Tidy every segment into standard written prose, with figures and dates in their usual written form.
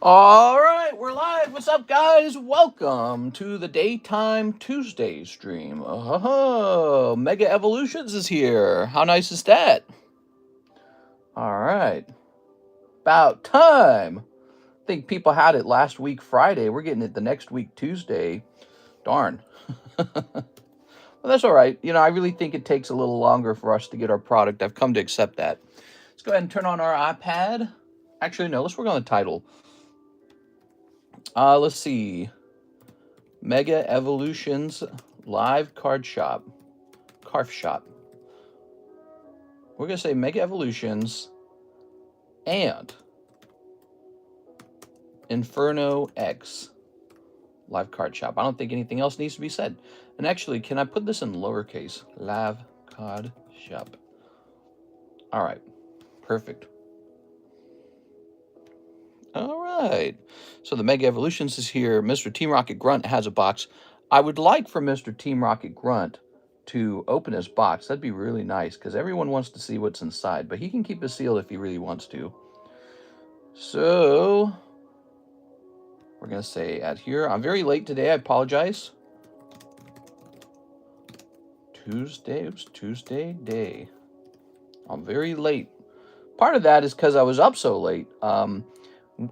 All right, we're live. What's up, guys? Welcome to the Daytime Tuesday stream. Oh, Mega Evolutions is here. How nice is that? All right. About time. I think people had it last week Friday. We're getting it the next week Tuesday. Darn. Well, that's all right. You know, I really think it takes a little longer for us to get our product. I've come to accept that. Let's go ahead and turn on our iPad. Actually, no, let's work on the title. Let's see. Mega Evolutions Live Card Shop. Carf Shop. We're going to say Mega Evolutions and Inferno X Live Card Shop. I don't think anything else needs to be said. And actually, can I put this in lowercase? Live Card Shop. All right. Perfect. All right. So the Mega Evolutions is here. Mr. Team Rocket Grunt has a box. I would like for Mr. Team Rocket Grunt to open his box. That'd be really nice because everyone wants to see what's inside, but he can keep it sealed if he really wants to. So we're going to say add here. I'm very late today. I apologize. Tuesday. It was Tuesday day. I'm very late. Part of that is because I was up so late.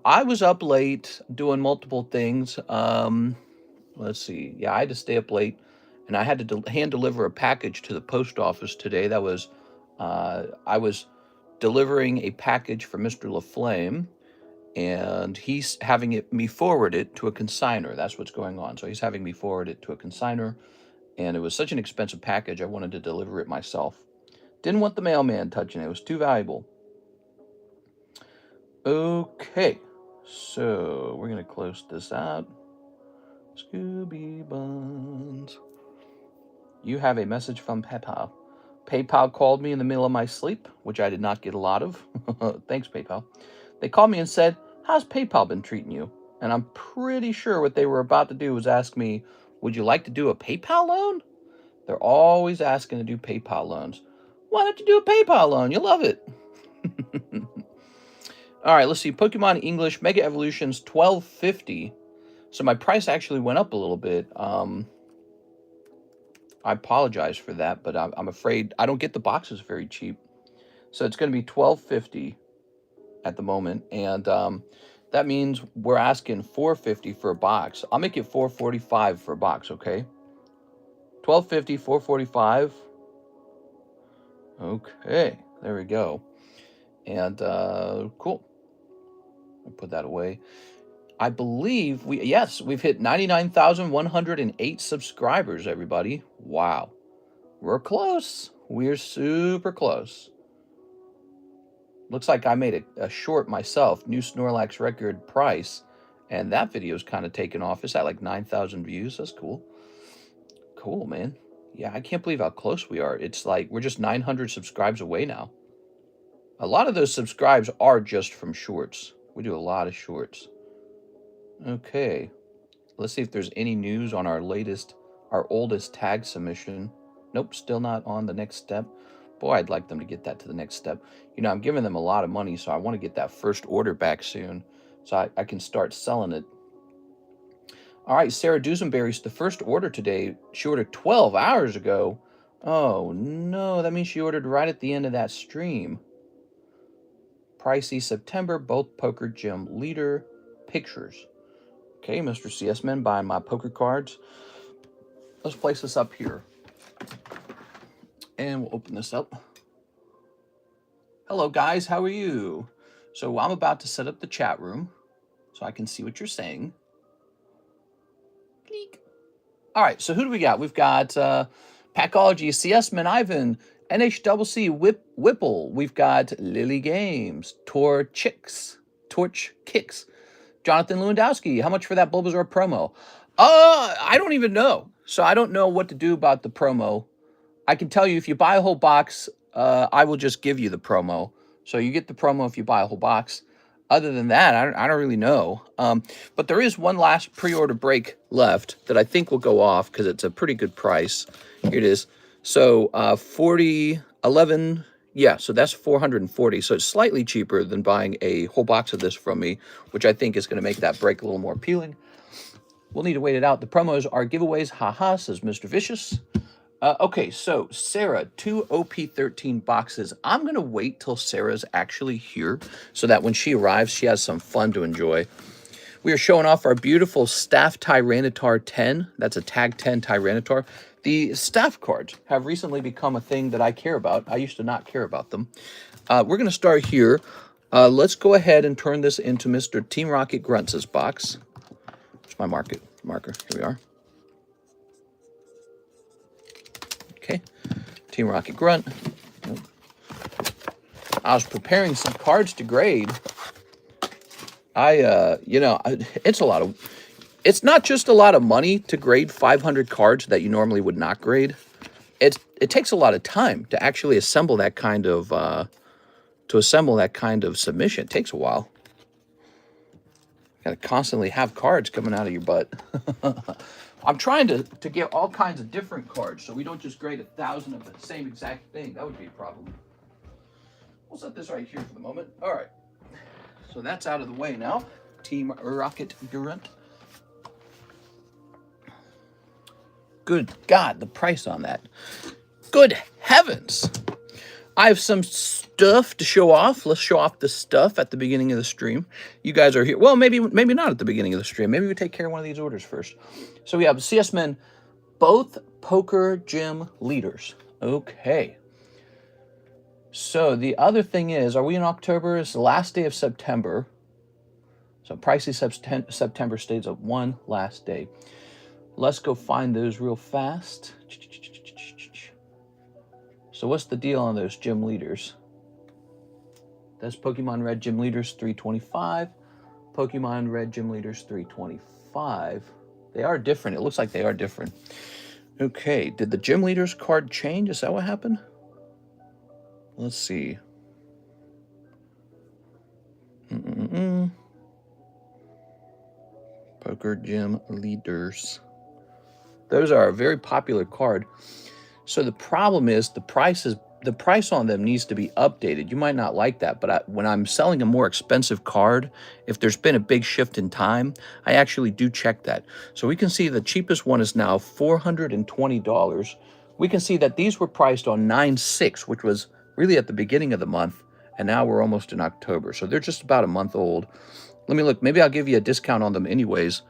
I was up late doing multiple things. Let's see. Yeah, I had to stay up late, and I had to hand deliver a package to the post office today. That was, I was delivering a package for Mr. LaFlame, and he's having me forward it to a consignor. That's what's going on. So he's having me forward it to a consignor, and it was such an expensive package, I wanted to deliver it myself. Didn't want the mailman touching it. It was too valuable. Okay, so we're going to close this out. Scooby Buns. You have a message from PayPal. PayPal called me in the middle of my sleep, which I did not get a lot of. Thanks, PayPal. They called me and said, how's PayPal been treating you? And I'm pretty sure what they were about to do was ask me, would you like to do a PayPal loan? They're always asking to do PayPal loans. Why don't you do a PayPal loan? You'll love it. All right, let's see. Pokemon English Mega Evolutions 1250. So my price actually went up a little bit. I apologize for that, but I'm afraid I don't get the boxes very cheap. So it's going to be $12.50 at the moment, and that means we're asking $4.50 for a box. I'll make it $4.45 for a box, okay? $12.50, $4.45. Okay, there we go. And cool. I'll put that away. I believe we've hit 99,108 subscribers, everybody. Wow. We're close. We're super close. Looks like I made a short myself, new Snorlax record price, and that video's kind of taken off. It's at like 9,000 views. That's cool. Cool, man. Yeah, I can't believe how close we are. It's like we're just 900 subscribes away now. A lot of those subscribes are just from shorts. We do a lot of shorts. Okay, let's see if there's any news on our oldest tag submission. Nope, still not on the next step. Boy, I'd like them to get that to the next step. You know, I'm giving them a lot of money, so I want to get that first order back soon so I can start selling it. All right, Sarah Dusenberry's the first order today. She ordered 12 hours ago. Oh, no, that means she ordered right at the end of that stream. Pricey September, both Poker Gym leader pictures. Okay, Mr. CS Man buying my poker cards. Let's place this up here. And we'll open this up. Hello, guys. How are you? So I'm about to set up the chat room so I can see what you're saying. Click. All right, so who do we got? We've got Packology, CS Man Ivan, NHCC Whipple. We've got Lily Games, Torch Kicks. Jonathan Lewandowski, how much for that Bulbasaur promo? I don't even know. So I don't know what to do about the promo. I can tell you if you buy a whole box, I will just give you the promo. So you get the promo if you buy a whole box. Other than that, I don't really know. But there is one last pre-order break left that I think will go off because it's a pretty good price. Here it is. So 11 Yeah, so that's 440. So it's slightly cheaper than buying a whole box of this from me, which I think is going to make that break a little more appealing. We'll need to wait it out. The promos are giveaways. Haha, says Mr. Vicious. Okay, so Sarah, 2 OP13 boxes. I'm going to wait till Sarah's actually here so that when she arrives, she has some fun to enjoy. We are showing off our beautiful Staff Tyranitar 10. That's a Tag 10 Tyranitar. The staff cards have recently become a thing that I care about. I used to not care about them. We're going to start here. Let's go ahead and turn this into Mr. Team Rocket Grunts' box. Where's my marker? Here we are. Okay, Team Rocket Grunt. I was preparing some cards to grade. It's a lot of... It's not just a lot of money to grade 500 cards that you normally would not grade. It takes a lot of time to actually assemble that kind of submission. It takes a while. Got to constantly have cards coming out of your butt. I'm trying to get all kinds of different cards, so we don't just grade 1,000 of the same exact thing. That would be a problem. We'll set this right here for the moment. All right. So that's out of the way now. Team Rocket Grunt. Good God, the price on that. Good heavens. I have some stuff to show off. Let's show off the stuff at the beginning of the stream. You guys are here. Well, maybe not at the beginning of the stream. Maybe we take care of one of these orders first. So we have CS Men, both poker gym leaders. Okay. So the other thing is, are we in October? It's the last day of September. So pricey September stays up one last day. Let's go find those real fast. So what's the deal on those gym leaders? That's Pokemon Red Gym Leaders 325. Pokemon Red Gym Leaders 325. They are different. It looks like they are different. Okay, did the Gym Leaders card change? Is that what happened? Let's see. Poker Gym Leaders. Those are a very popular card. So the problem is the price on them needs to be updated. You might not like that, but when I'm selling a more expensive card, if there's been a big shift in time, I actually do check that. So we can see the cheapest one is now $420. We can see that these were priced on 9/6, which was really at the beginning of the month, and now we're almost in October. So they're just about a month old. Let me look. Maybe I'll give you a discount on them anyways.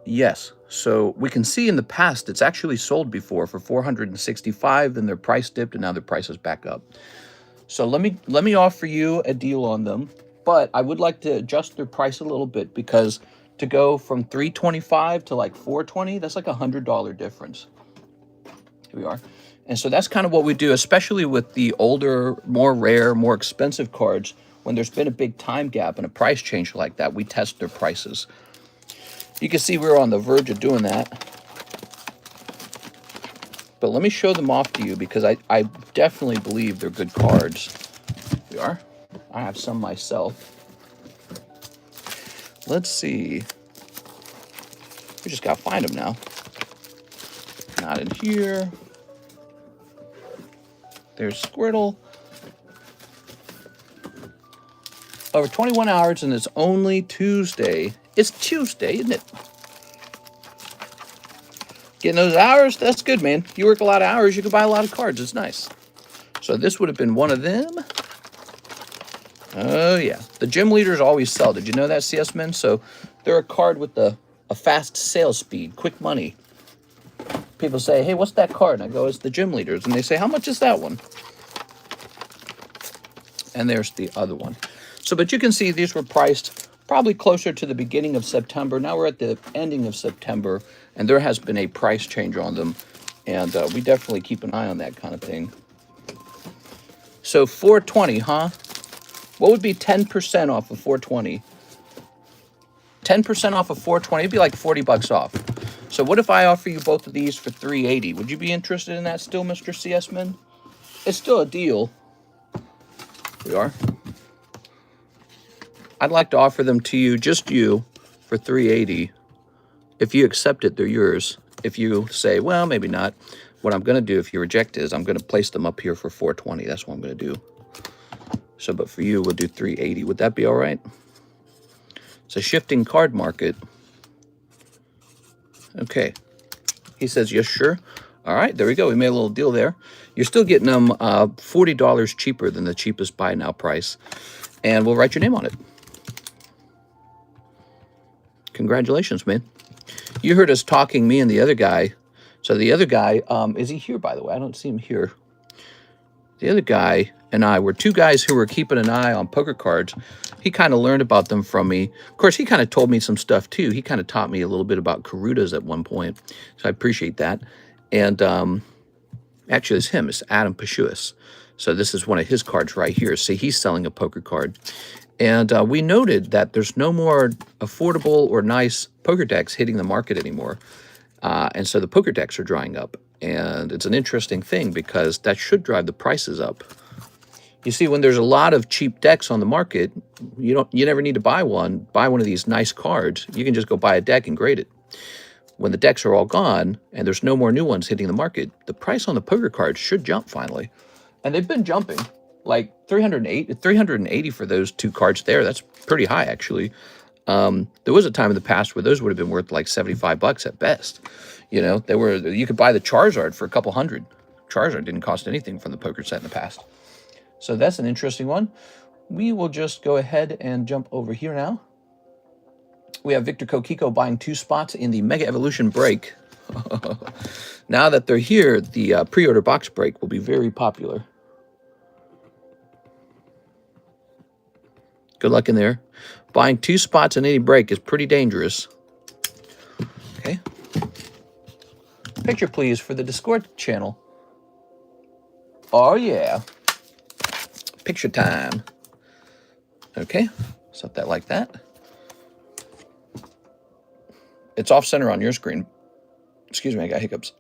Yes, so we can see in the past it's actually sold before for $465, then their price dipped, and now their price is back up. So let me offer you a deal on them, but I would like to adjust their price a little bit because to go from $325 to like $420, that's like $100 difference. Here we are. And so that's kind of what we do, especially with the older, more rare, more expensive cards. When there's been a big time gap and a price change like that, we test their prices. You can see we're on the verge of doing that. But let me show them off to you because I definitely believe they're good cards. Here we are. I have some myself. Let's see. We just got to find them now. Not in here. There's Squirtle. Over 21 hours and it's only Tuesday. It's Tuesday, isn't it? Getting those hours, that's good, man. You work a lot of hours, you can buy a lot of cards. It's nice. So this would have been one of them. Oh, yeah. The gym leaders always sell. Did you know that, CS Men? So they're a card with a fast sales speed, quick money. People say, hey, what's that card? And I go, it's the gym leaders. And they say, how much is that one? And there's the other one. So, but you can see these were priced probably closer to the beginning of September. Now we're at the ending of September, and there has been a price change on them. And we definitely keep an eye on that kind of thing. So $420, huh? What would be 10% off of $420? 10% off of $420, it'd be like 40 bucks off. So what if I offer you both of these for $380? Would you be interested in that still, Mr. CS Man? It's still a deal. Here we are. I'd like to offer them to you, just you, for $380. If you accept it, they're yours. If you say, well, maybe not. what I'm going to do if you reject is I'm going to place them up here for 420. That's what I'm going to do. So, but for you, we'll do 380. Would that be all right? It's a shifting card market. Okay. He says, yes, sure. All right, there we go. We made a little deal there. You're still getting them $40 cheaper than the cheapest buy now price. And we'll write your name on it. Congratulations, man. You heard us talking, me and the other guy. So the other guy, is he here, by the way? I don't see him here. The other guy and I were two guys who were keeping an eye on poker cards. He kind of learned about them from me. Of course, he kind of told me some stuff, too. He kind of taught me a little bit about Karutas at one point. So I appreciate that. And actually, it's him. It's Adam Pashuis. So this is one of his cards right here. See, he's selling a poker card. And we noted that there's no more affordable or nice poker decks hitting the market anymore. And so the poker decks are drying up. And it's an interesting thing because that should drive the prices up. You see, when there's a lot of cheap decks on the market, you never need to buy one. Buy one of these nice cards. You can just go buy a deck and grade it. When the decks are all gone and there's no more new ones hitting the market, the price on the poker cards should jump finally. And they've been jumping. Like 380 for those two cards there. That's pretty high, actually. There was a time in the past where those would have been worth like $75 at best. You know, you could buy the Charizard for a couple hundred. Charizard didn't cost anything from the poker set in the past. So that's an interesting one. We will just go ahead and jump over here now. We have Victor Kokiko buying 2 spots in the Mega Evolution break. Now that they're here, the pre-order box break will be very popular. Good luck in there. Buying 2 spots in any break is pretty dangerous. Okay. Picture, please, for the Discord channel. Oh, yeah. Picture time. Okay. Set that like that. It's off center on your screen. Excuse me, I got hiccups.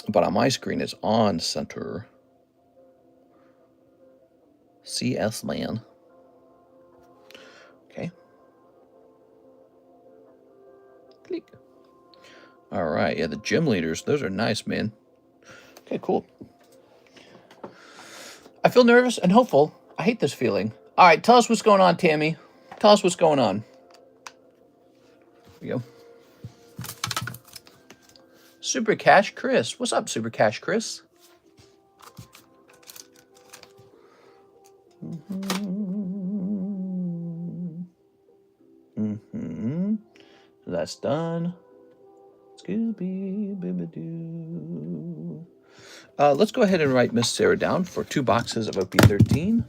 But on my screen, it's on center. CS, man. Okay. Click. All right. Yeah, the gym leaders. Those are nice, man. Okay, cool. I feel nervous and hopeful. I hate this feeling. All right, tell us what's going on, Tammy. Tell us what's going on. Here we go. Super Cash Chris. What's up, Super Cash Chris? So that's done. Scooby-Bibidoo. Let's go ahead and write Miss Sarah down for 2 boxes of OP13.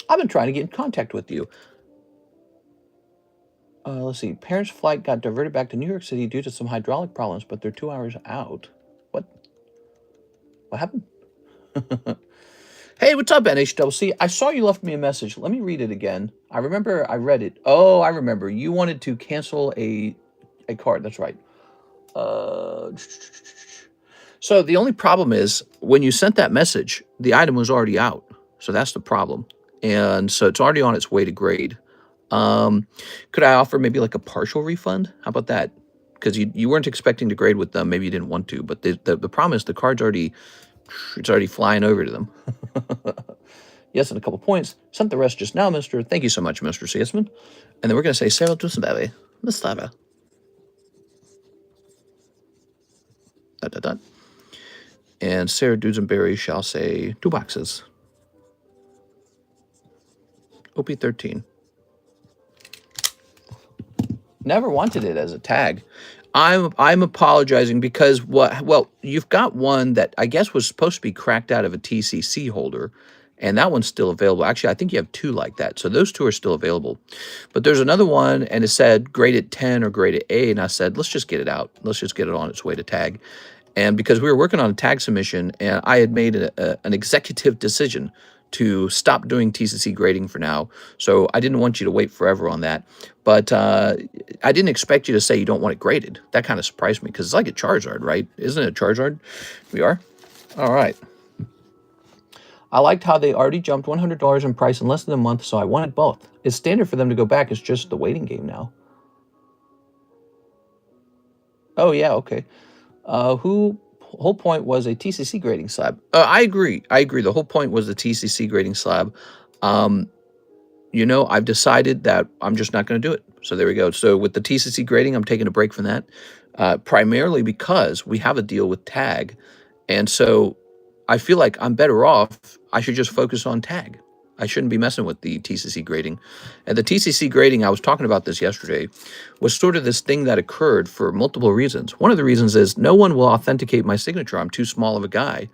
I've been trying to get in contact with you. Let's see. Parents' flight got diverted back to New York City due to some hydraulic problems, but they're 2 hours out. What? What happened? Hey, what's up, NHWC? I saw you left me a message. Let me read it again. I remember I read it. Oh, I remember. You wanted to cancel a card. That's right. So the only problem is when you sent that message, the item was already out. So that's the problem. And so it's already on its way to grade. Could I offer maybe like a partial refund? How about that? Because you weren't expecting to grade with them. Maybe you didn't want to. But the problem is the card's already... It's already flying over to them. Yes, and a couple points. Sent the rest just now, Mr. Thank you so much, Mr. Seisman. And then we're going to say, Sarah Tussababy. Miss Slava. Dot, dot, dot. And Sarah Dusenberry shall say 2 boxes. OP13. Never wanted it as a tag. I'm apologizing because well, you've got one that I guess was supposed to be cracked out of a TCC holder, and that one's still available. Actually, I think you have 2 like that. So those 2 are still available. But there's another one, and it said graded 10 or graded A, and I said, let's just get it out. Let's just get it on its way to tag. And because we were working on a tag submission, and I had made an executive decision to stop doing TCC grading for now. So I didn't want you to wait forever on that. But I didn't expect you to say you don't want it graded. That kind of surprised me because it's like a Charizard, right? Isn't it a Charizard? We are? All right. I liked how they already jumped $100 in price in less than a month, so I wanted both. It's standard for them to go back. It's just the waiting game now. Oh, yeah, okay. Whole point was a TCC grading slab. I agree. I agree. The whole point was the TCC grading slab. You know, I've decided that I'm just not going to do it. So there we go. So with the TCC grading, I'm taking a break from that, primarily because we have a deal with TAG. And so I feel like I'm better off. I should just focus on TAG. I shouldn't be messing with the TCC grading. And the TCC grading, I was talking about this yesterday, was sort of this thing that occurred for multiple reasons. One of the reasons is no one will authenticate my signature. I'm too small of a guy.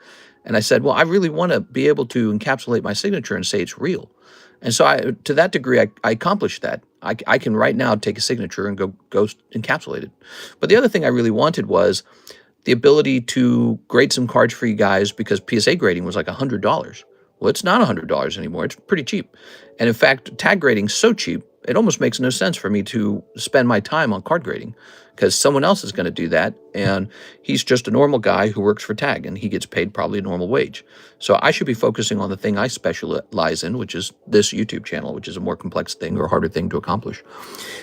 And I said, well, I really want to be able to encapsulate my signature and say it's real. And so to that degree, I accomplished that. I can right now take a signature and go encapsulate it. But the other thing I really wanted was the ability to grade some cards for you guys, because PSA grading was like $100. Well, it's not $100 anymore. It's pretty cheap. And in fact, tag grading is so cheap, it almost makes no sense for me to spend my time on card grading, because someone else is going to do that. And he's just a normal guy who works for tag, and he gets paid probably a normal wage. So I should be focusing on the thing I specialize in, which is this YouTube channel, which is a more complex thing or harder thing to accomplish.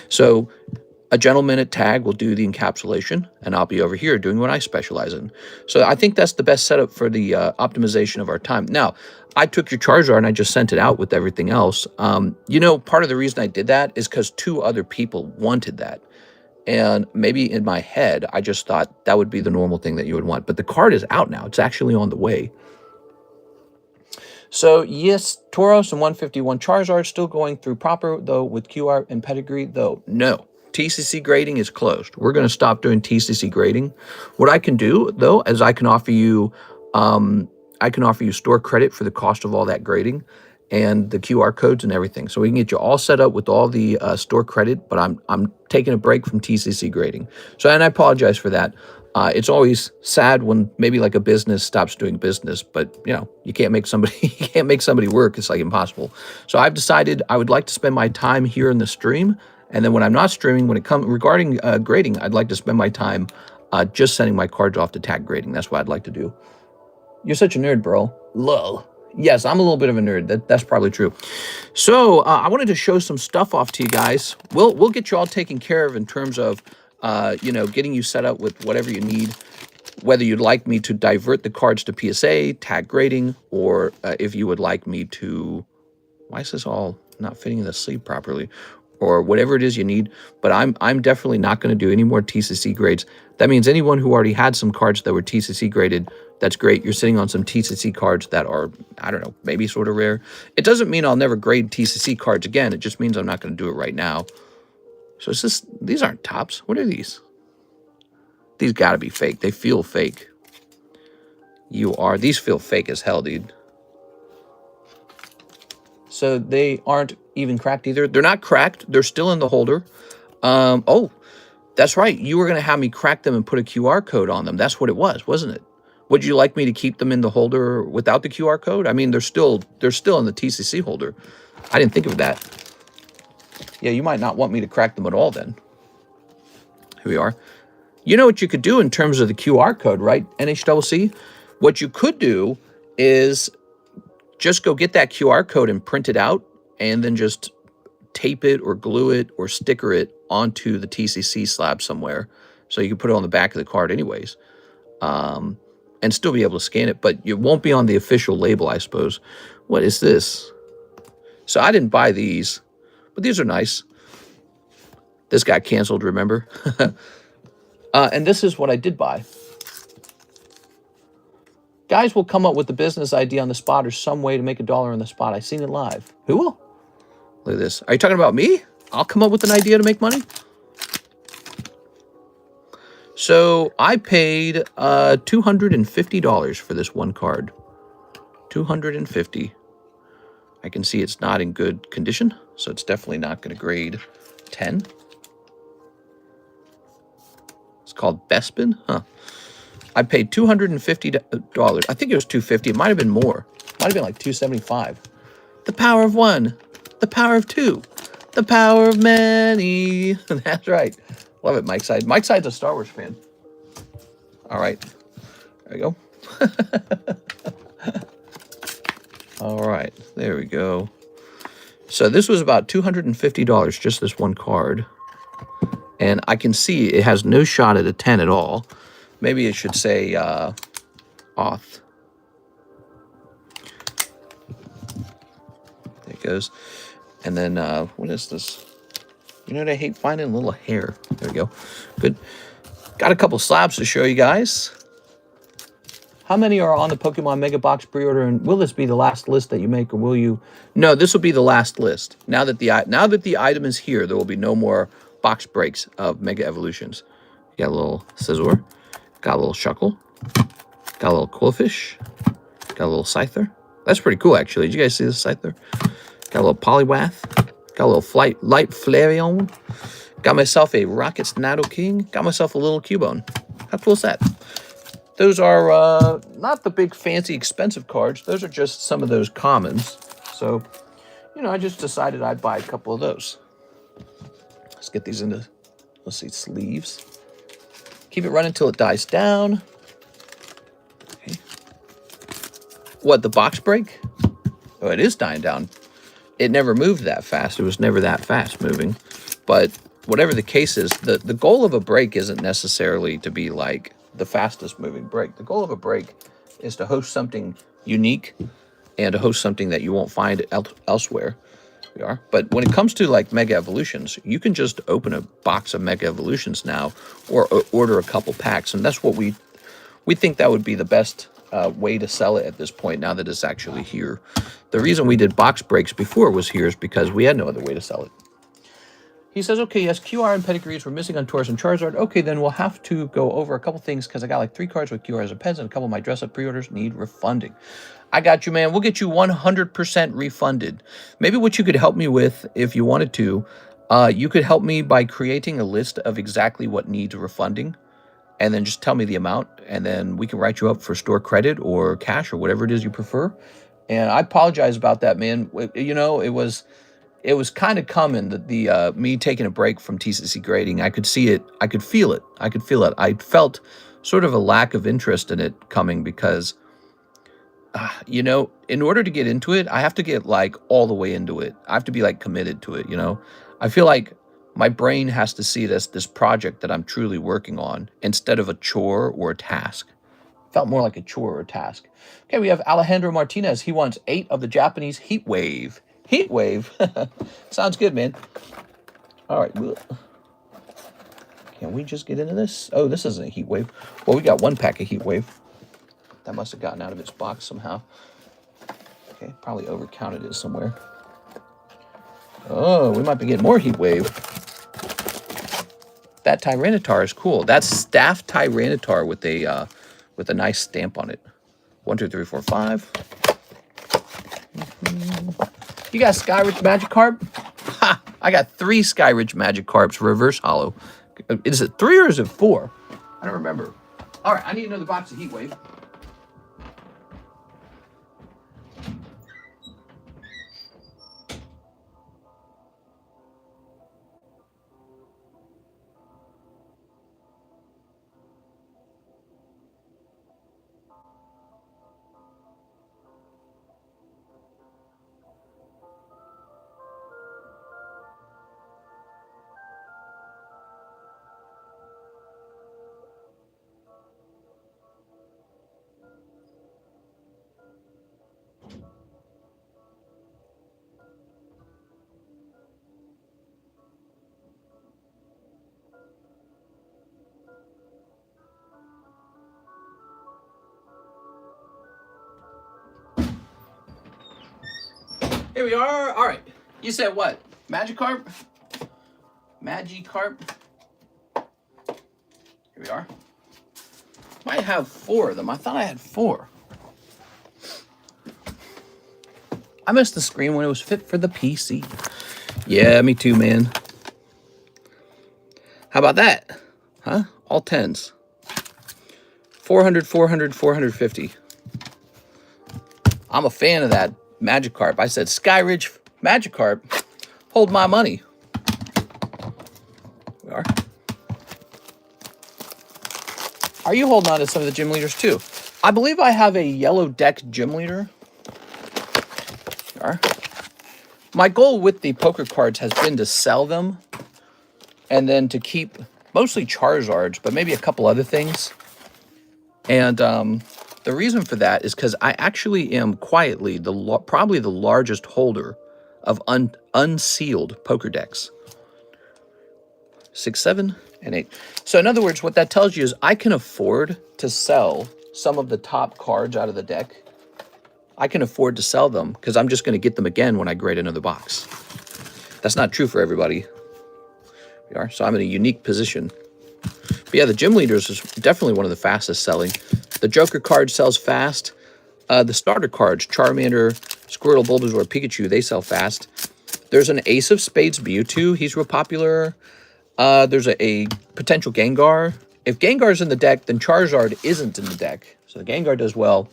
So a gentleman at tag will do the encapsulation, and I'll be over here doing what I specialize in. So I think that's the best setup for the optimization of our time. Now, I took your Charizard and I just sent it out with everything else. You know, part of the reason I did that is because 2 other people wanted that. And maybe in my head, I just thought that would be the normal thing that you would want. But the card is out now. It's actually on the way. So yes, Tauros and 151 Charizard still going through proper, though, with QR and pedigree, though. No. TCC grading is closed. We're going to stop doing TCC grading. What I can do, though, is I can offer you store credit for the cost of all that grading and the QR codes and everything. So we can get you all set up with all the store credit, but I'm taking a break from TCC grading. So, and I apologize for that. It's always sad when maybe like a business stops doing business, but you know, you can't make somebody work. It's like impossible. So I've decided I would like to spend my time here in the stream. And then when I'm not streaming, when it comes regarding grading, I'd like to spend my time just sending my cards off to tag grading. That's what I'd like to do. You're such a nerd, bro. Lol. Yes, I'm a little bit of a nerd. That's probably true. So I wanted to show some stuff off to you guys. We'll get you all taken care of in terms of, you know, getting you set up with whatever you need. Whether you'd like me to divert the cards to PSA, tag grading, or if you would like me to... Why is this all not fitting in the sleeve properly? Or whatever it is you need. But I'm definitely not going to do any more TCC grades. That means anyone who already had some cards that were TCC graded, that's great. You're sitting on some TCC cards that are, I don't know, maybe sort of rare. It doesn't mean I'll never grade TCC cards again. It just means I'm not going to do it right now. So it's just, these aren't tops. What are these? These got to be fake. They feel fake. These feel fake as hell, dude. So they aren't even cracked either. They're not cracked. They're still in the holder. Oh, that's right. You were going to have me crack them and put a QR code on them. That's what it was, wasn't it? Would you like me to keep them in the holder without the QR code? I mean, they're still in the TCC holder. I didn't think of that. Yeah, you might not want me to crack them at all then. Here we are. You know what you could do in terms of the QR code, right, NHCC? What you could do is just go get that QR code and print it out and then just tape it or glue it or sticker it onto the TCC slab somewhere. So you can put it on the back of the card anyways. And still be able to scan it, but you won't be on the official label, I suppose. What is this? So I didn't buy these, but these are nice. This got canceled, remember? And this is what I did buy. Guys will come up with a business idea on the spot or some way to make $1 on the spot. I've seen it live. Who will? Look at this. Are you talking about me? I'll come up with an idea to make money? So I paid $250 for this one card. $250. I can see it's not in good condition, so it's definitely not going to grade 10. It's called Bespin, huh? I paid $250. I think it was $250. It might have been more. Might have been like $275. The power of one. The power of two. The power of many. That's right. Love it, Mike Side. Mike Side's a Star Wars fan. All right. There we go. All right. There we go. So this was about $250, just this one card. And I can see it has no shot at a 10 at all. Maybe it should say auth. There it goes. And then what is this? You know what I hate finding? A little hair. There we go. Good. Got a couple slabs to show you guys. How many are on the Pokemon Mega Box pre-order, and will this be the last list that you make, or will you? No, this will be the last list. Now that the item is here, there will be no more box breaks of Mega Evolutions. You got a little Scizor, got a little Shuckle, got a little Quillfish, got a little Scyther. That's pretty cool, actually. Did you guys see this Scyther? Got a little Poliwrath, got a little Light Flareon, got myself a Rocket Nidoking, got myself a little Cubone. How cool is that? Those are not the big, fancy, expensive cards. Those are just some of those commons. So, you know, I just decided I'd buy a couple of those. Let's get these into, let's see, sleeves. Keep it running until it dies down. Okay. What, the box break? Oh, it is dying down. It never moved that fast. It was never that fast moving. But whatever the case is, the goal of a break isn't necessarily to be like the fastest moving break. The goal of a break is to host something unique and to host something that you won't find elsewhere. We are. But when it comes to like Mega Evolutions, you can just open a box of Mega Evolutions now, or order a couple packs, and that's what we think that would be the best way to sell it at this point, now that it's actually here. The reason we did box breaks before it was here is because we had no other way to sell it. He says, okay, yes, QR and pedigrees were missing on Tauros and Charizard. Okay, then we'll have to go over a couple things because I got like 3 cards with QRs and pens, and a couple of my dress-up pre-orders need refunding. I got you, man. We'll get you 100% refunded. Maybe what you could help me with, if you wanted to, you could help me by creating a list of exactly what needs refunding, and then just tell me the amount, and then we can write you up for store credit or cash or whatever it is you prefer. And I apologize about that, man. You know, it was kind of coming that the me taking a break from TCC grading. I could see it. I could feel it. I felt sort of a lack of interest in it coming because, you know, in order to get into it, I have to get like all the way into it. I have to be like committed to it, you know. I feel like my brain has to see it as this project that I'm truly working on instead of a chore or a task. Felt more like a chore or a task. Okay, we have Alejandro Martinez. He wants 8 of the Japanese Heat Wave. Heat Wave. Sounds good, man. All right. Can we just get into this? Oh, this isn't a Heat Wave. Well, we got 1 pack of Heat Wave. That must have gotten out of its box somehow. Okay, probably overcounted it somewhere. Oh, we might be getting more Heat Wave. That Tyranitar is cool. That's Staff Tyranitar with a nice stamp on it. 1, 2, 3, 4, 5. You got Skyridge Magikarp? Ha! I got 3 Skyridge Magikarps reverse hollow. Is it 3 or is it 4? I don't remember. All right, I need another box of Heat Wave. Here we are. All right. You said what? Magikarp? Magikarp? Here we are. Might have 4 of them. I thought I had 4. I missed the screen when it was fit for the PC. Yeah, me too, man. How about that? Huh? All 10s. 400, 400, 450. I'm a fan of that Magikarp. I said, Skyridge Magikarp, hold my money. We are. Are you holding on to some of the gym leaders too? I believe I have a yellow deck gym leader. We are. My goal with the poker cards has been to sell them and then to keep mostly Charizards, but maybe a couple other things. And the reason for that is because I actually am quietly probably the largest holder of unsealed poker decks. 6, 7, and 8. So in other words, what that tells you is I can afford to sell some of the top cards out of the deck. I can afford to sell them because I'm just going to get them again when I grade another box. That's not true for everybody. So I'm in a unique position. But yeah, the Gym Leaders is definitely one of the fastest selling. The Joker card sells fast. The starter cards, Charmander, Squirtle, Bulbasaur, Pikachu, they sell fast. There's an Ace of Spades Mewtwo. He's real popular. There's a potential Gengar. If Gengar's in the deck, then Charizard isn't in the deck. So the Gengar does well.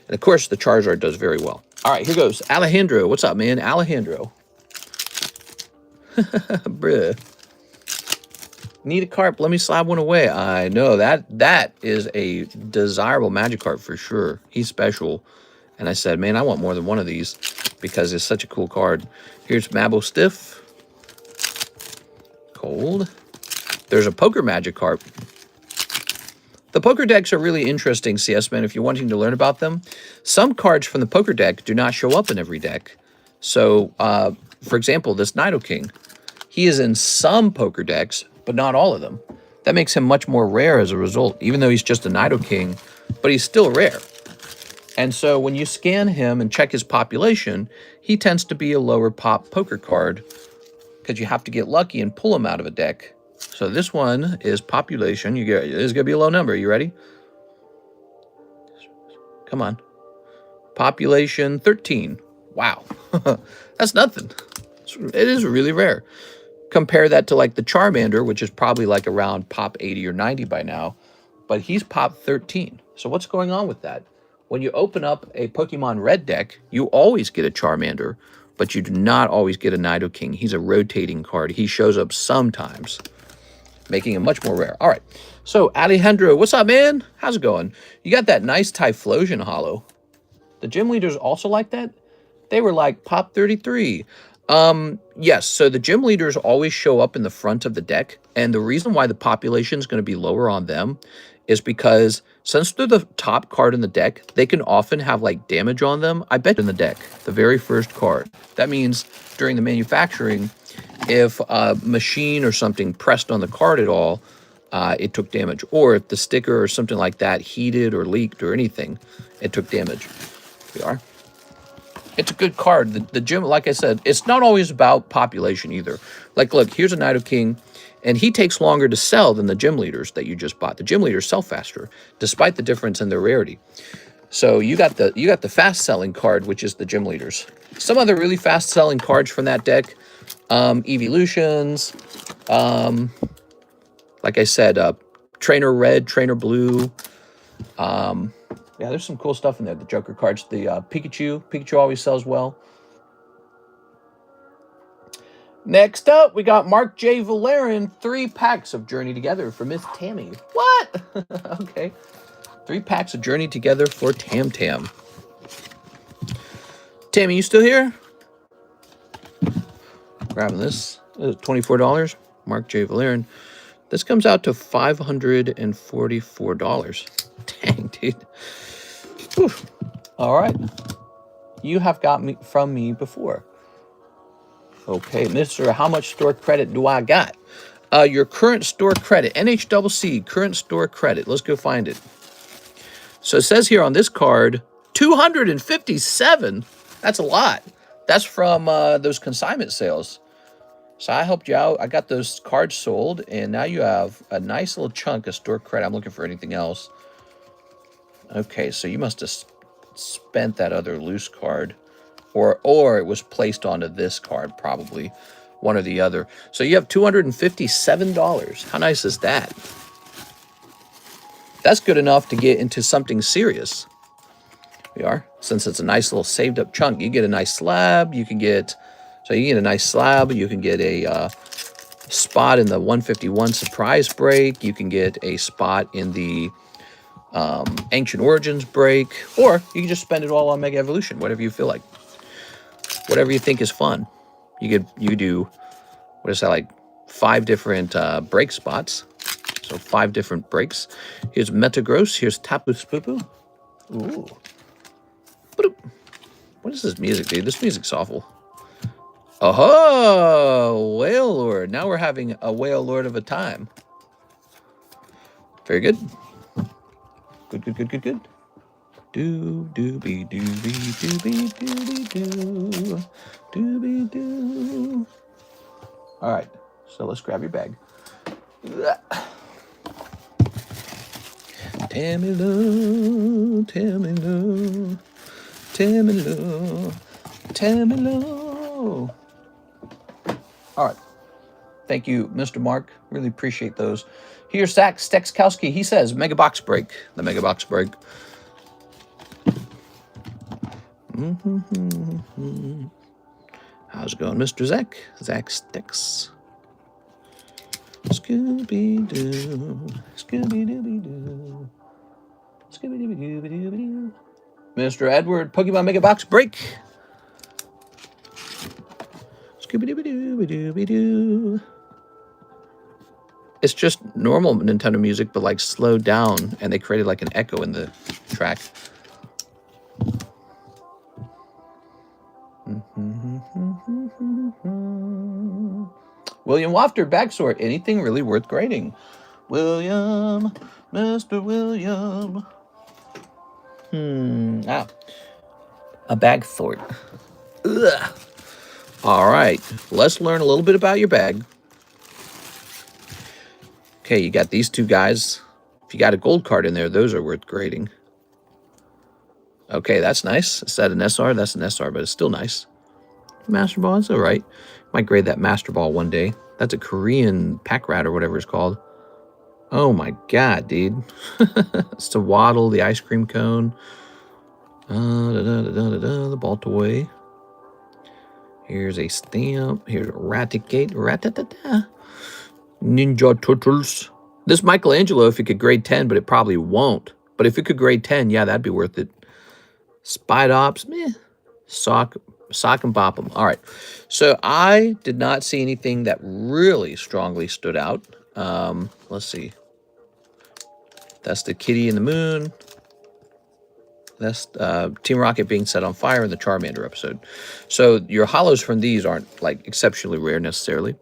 And of course, the Charizard does very well. All right, here goes. Alejandro. What's up, man? Alejandro. Bruh. Need a carp. Let me slab one away. I know that is a desirable Magikarp for sure. He's special. And I said, man, I want more than one of these because it's such a cool card. Here's Mabo Stiff. Cold. There's a Poker Magikarp. The poker decks are really interesting, CS Man, if you're wanting to learn about them. Some cards from the poker deck do not show up in every deck. So, for example, this Nidoking. He is in some poker decks, but not all of them. That makes him much more rare as a result, even though he's just a Nidoking, but he's still rare. And so when you scan him and check his population, he tends to be a lower pop poker card because you have to get lucky and pull him out of a deck. So this one is population. This is going to be a low number. You ready? Come on. Population 13. Wow. That's nothing. It is really rare. Compare that to like the Charmander, which is probably like around pop 80 or 90 by now. But he's pop 13. So what's going on with that? When you open up a Pokemon Red deck, you always get a Charmander, but you do not always get a Nidoking. He's a rotating card. He shows up sometimes, making him much more rare. All right. So, Alejandro, what's up, man? How's it going? You got that nice Typhlosion holo. The Gym Leaders also like that? They were like pop 33. Yes, so the Gym Leaders always show up in the front of the deck, and the reason why the population is going to be lower on them is because since they're the top card in the deck, they can often have like damage on them. I bet in the deck, the very first card. That means during the manufacturing, if a machine or something pressed on the card at all, it took damage. Or if the sticker or something like that heated or leaked or anything, it took damage. Here we are. It's a good card. The gym, like I said, it's not always about population either. Like, look, here's a Nidoking, and he takes longer to sell than the Gym Leaders that you just bought. The Gym Leaders sell faster, despite the difference in their rarity. So you got the fast-selling card, which is the Gym Leaders. Some other really fast-selling cards from that deck, Evolutions, like I said, Trainer Red, Trainer Blue. Yeah, there's some cool stuff in there. The Joker cards, the Pikachu. Pikachu always sells well. Next up, we got Mark J. Valerian, 3 packs of Journey Together for Miss Tammy. What? Okay. 3 packs of Journey Together for Tam Tam. Tammy, you still here? Grabbing this. $24. Mark J. Valerian. This comes out to $544. Dang, dude. Whew. All right. You have got me from me before. Okay, Mr. How much store credit do I got? Your current store credit. NHCC, current store credit. Let's go find it. So it says here on this card, 257. That's a lot. That's from those consignment sales. So I helped you out. I got those cards sold, and now you have a nice little chunk of store credit. I'm looking for anything else. Okay, so you must have spent that other loose card. Or it was placed onto this card, probably. One or the other. So you have $257. How nice is that? That's good enough to get into something serious. We are. Since it's a nice little saved up chunk, you get a nice slab. You can get... So you get a nice slab. You can get a spot in the 151 surprise break. You can get a spot in the Ancient Origins break. Or you can just spend it all on Mega Evolution, whatever you feel like. Whatever you think is fun. You do, what is that, like 5 different break spots. So 5 different breaks. Here's Metagross. Here's Tapu Spoopu. Ooh. What is this music, dude? This music's awful. Oh, Whale Lord. Now we're having a Whale Lord of a time. Very good. Good, good, good, good, good. Doobie doobie doobie doobie doo. Doobie doo. All right. So let's grab your bag. Tell me low, tell me low, tell me low, tell me low. All right. Thank you, Mr. Mark. Really appreciate those. Here's Zach Stexkowski. He says, Mega Box Break. The Mega Box Break. How's it going, Mr. Zach? Zach Stex. Scooby-Doo. Scooby-Dooby-Doo. Scooby-Dooby-Dooby-Dooby-Doo. Mr. Edward, Pokemon Mega Box Break. Scooby-Dooby-Dooby-Dooby-Doo. It's just normal Nintendo music, but like slowed down, and they created like an echo in the track. William Wafter, Backsort. Anything really worth grading? William, Mr. William. A bag thort. Ugh. All right, let's learn a little bit about your bag. Okay, you got these 2 guys. If you got a gold card in there, those are worth grading. Okay, that's nice. Is that an SR? That's an SR, but it's still nice. Master Ball, that's all right. Might grade that Master Ball one day. That's a Korean pack rat or whatever it's called. Oh my god, dude. It's the Waddle, the ice cream cone. The ball toy. Here's a stamp. Here's a Raticate. Ratatata. Ninja Turtles. This Michelangelo, if it could grade 10, but it probably won't. But if it could grade 10, yeah, that'd be worth it. Spidops, meh. Sock and bop them. All right. So I did not see anything that really strongly stood out. Let's see. That's the Kitty and the Moon. That's Team Rocket being set on fire in the Charmander episode. So your hollows from these aren't like exceptionally rare necessarily.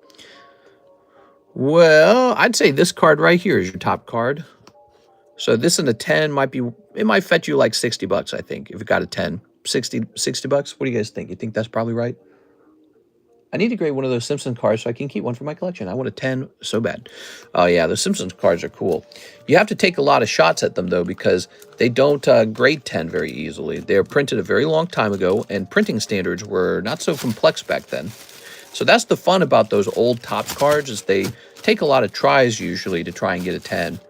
Well, I'd say this card right here is your top card. So this and a 10 might be, it might fetch you like 60 bucks, I think, if it got a 10. 60 bucks? What do you guys think? You think that's probably right? I need to grade one of those Simpsons cards so I can keep one for my collection. I want a 10 so bad. Oh, yeah, the Simpsons cards are cool. You have to take a lot of shots at them, though, because they don't grade 10 very easily. They were printed a very long time ago, and printing standards were not so complex back then. So that's the fun about those old top cards, is they take a lot of tries usually to try and get a 10.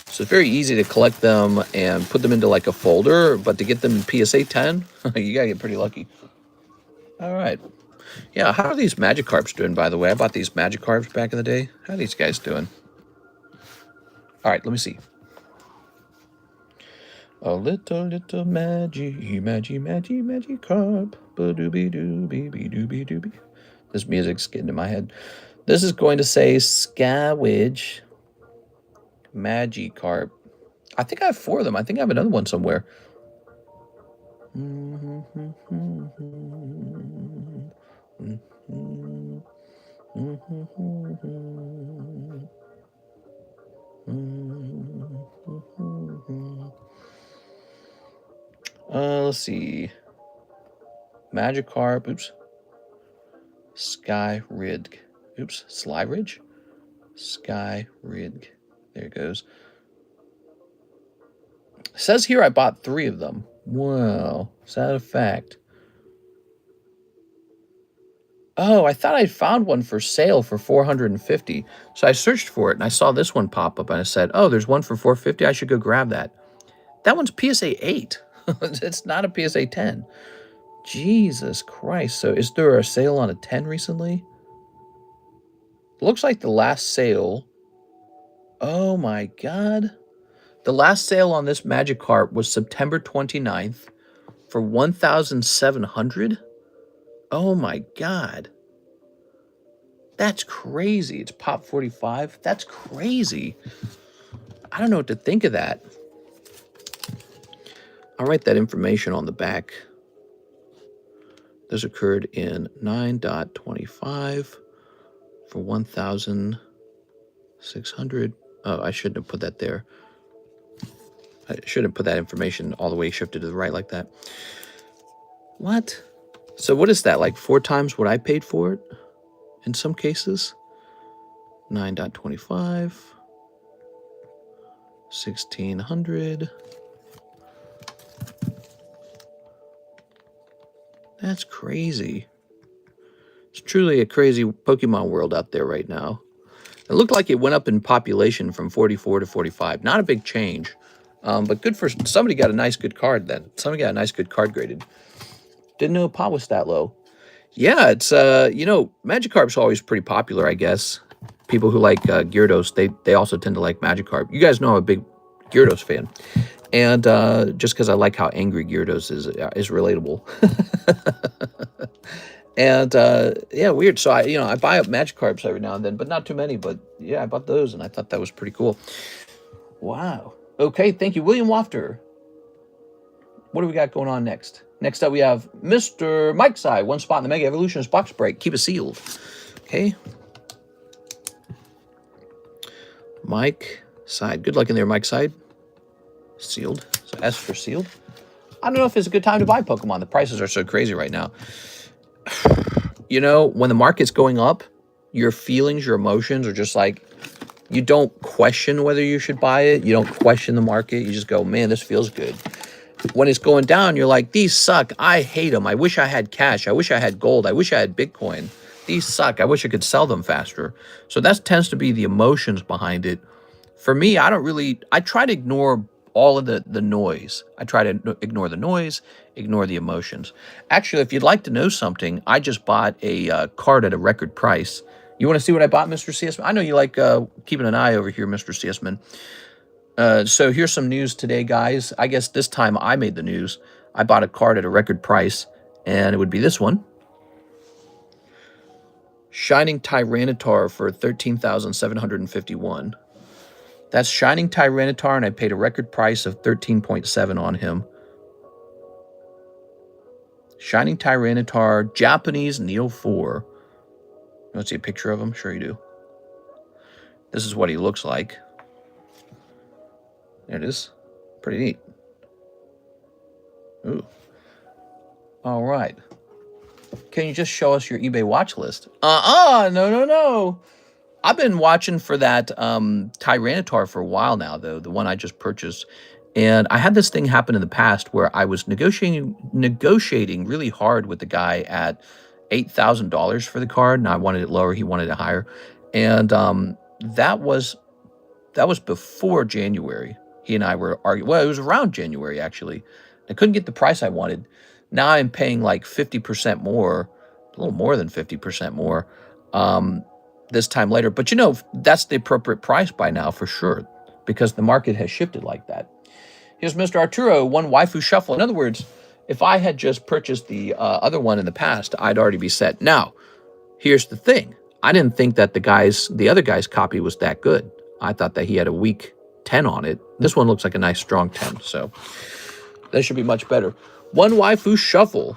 So it's very easy to collect them and put them into like a folder, but to get them in PSA 10, you gotta get pretty lucky. All right. Yeah, how are these Magikarps doing, by the way? I bought these Magikarps back in the day. How are these guys doing? All right, let me see. A little Magikarp. Ba-doobie-doobie-doobie-doobie. This music's getting in my head. This is going to say Skywidge Magikarp. I think I have 4 of them. I think I have another one somewhere. Let's see. Magikarp. Oops. Skyridge. Oops. Slyridge? Skyridge. There it goes. It says here I bought 3 of them. Wow. Is that a fact? Oh, I thought I found one for sale for $450. So I searched for it, and I saw this one pop up, and I said, oh, there's one for $450. I should go grab that. That one's PSA 8. It's not a PSA 10. Jesus Christ. So is there a sale on a 10 recently? Looks like the last sale. Oh, my God. The last sale on this Magikarp was September 29th for $1,700. Oh my God. That's crazy. It's pop 45. That's crazy. I don't know what to think of that. I'll write that information on the back. This occurred in 9.25 for 1,600. Oh, I shouldn't have put that there. I shouldn't put that information all the way shifted to the right like that. What? So what is that, like 4 times what I paid for it in some cases? 9.25, 1,600. That's crazy. It's truly a crazy Pokemon world out there right now. It looked like it went up in population from 44 to 45. Not a big change, but good for somebody got a nice good card then. Somebody got a nice good card graded. Didn't know pop was that low. Yeah, it's, you know, Magikarp's always pretty popular, I guess. People who like Gyarados, they also tend to like Magikarp. You guys know I'm a big Gyarados fan. And just because I like how angry Gyarados is relatable. And yeah, weird. So I buy up Magikarps every now and then, but not too many. But yeah, I bought those, and I thought that was pretty cool. Wow. Okay, thank you, William Wafter. What do we got going on next? Next up, we have Mr. Mike Side. 1 spot in the Mega Evolutions box break. Keep it sealed. Okay. Mike Side. Good luck in there, Mike Side. Sealed. So S for sealed. I don't know if it's a good time to buy Pokemon. The prices are so crazy right now. You know, when the market's going up, your feelings, your emotions are just like, you don't question whether you should buy it. You don't question the market. You just go, man, this feels good. When it's going down, you're like, these suck. I hate them. I wish I had cash. I wish I had gold. I wish I had Bitcoin. These suck. I wish I could sell them faster. So that tends to be the emotions behind it. For me, I try to ignore all of the noise. I try to ignore the noise, ignore the emotions. Actually, if you'd like to know something, I just bought a card at a record price. You want to see what I bought, Mr. CSman? I know you like keeping an eye over here, Mr. CSman. So here's some news today, guys. I guess this time I made the news. I bought a card at a record price, and it would be this one. Shining Tyranitar for 13,751. That's Shining Tyranitar, and I paid a record price of 13.7 on him. Shining Tyranitar, Japanese Neo 4. You want to see a picture of him? Sure you do. This is what he looks like. There it is. Pretty neat. Ooh. All right. Can you just show us your eBay watch list? No. I've been watching for that Tyranitar for a while now, though, the one I just purchased. And I had this thing happen in the past where I was negotiating really hard with the guy at $8,000 for the card, and I wanted it lower, he wanted it higher. And that was before January. He and I were arguing. Well, it was around January, actually. I couldn't get the price I wanted. Now I'm paying like 50% more, a little more than 50% more this time later. But, you know, that's the appropriate price by now for sure, because the market has shifted like that. Here's Mr. Arturo, 1 Waifu Shuffle. In other words, if I had just purchased the other one in the past, I'd already be set. Now, here's the thing. I didn't think that the other guy's copy was that good. I thought that he had a weak 10 on it. This one looks like a nice strong 10, so that should be much better. 1 Waifu Shuffle.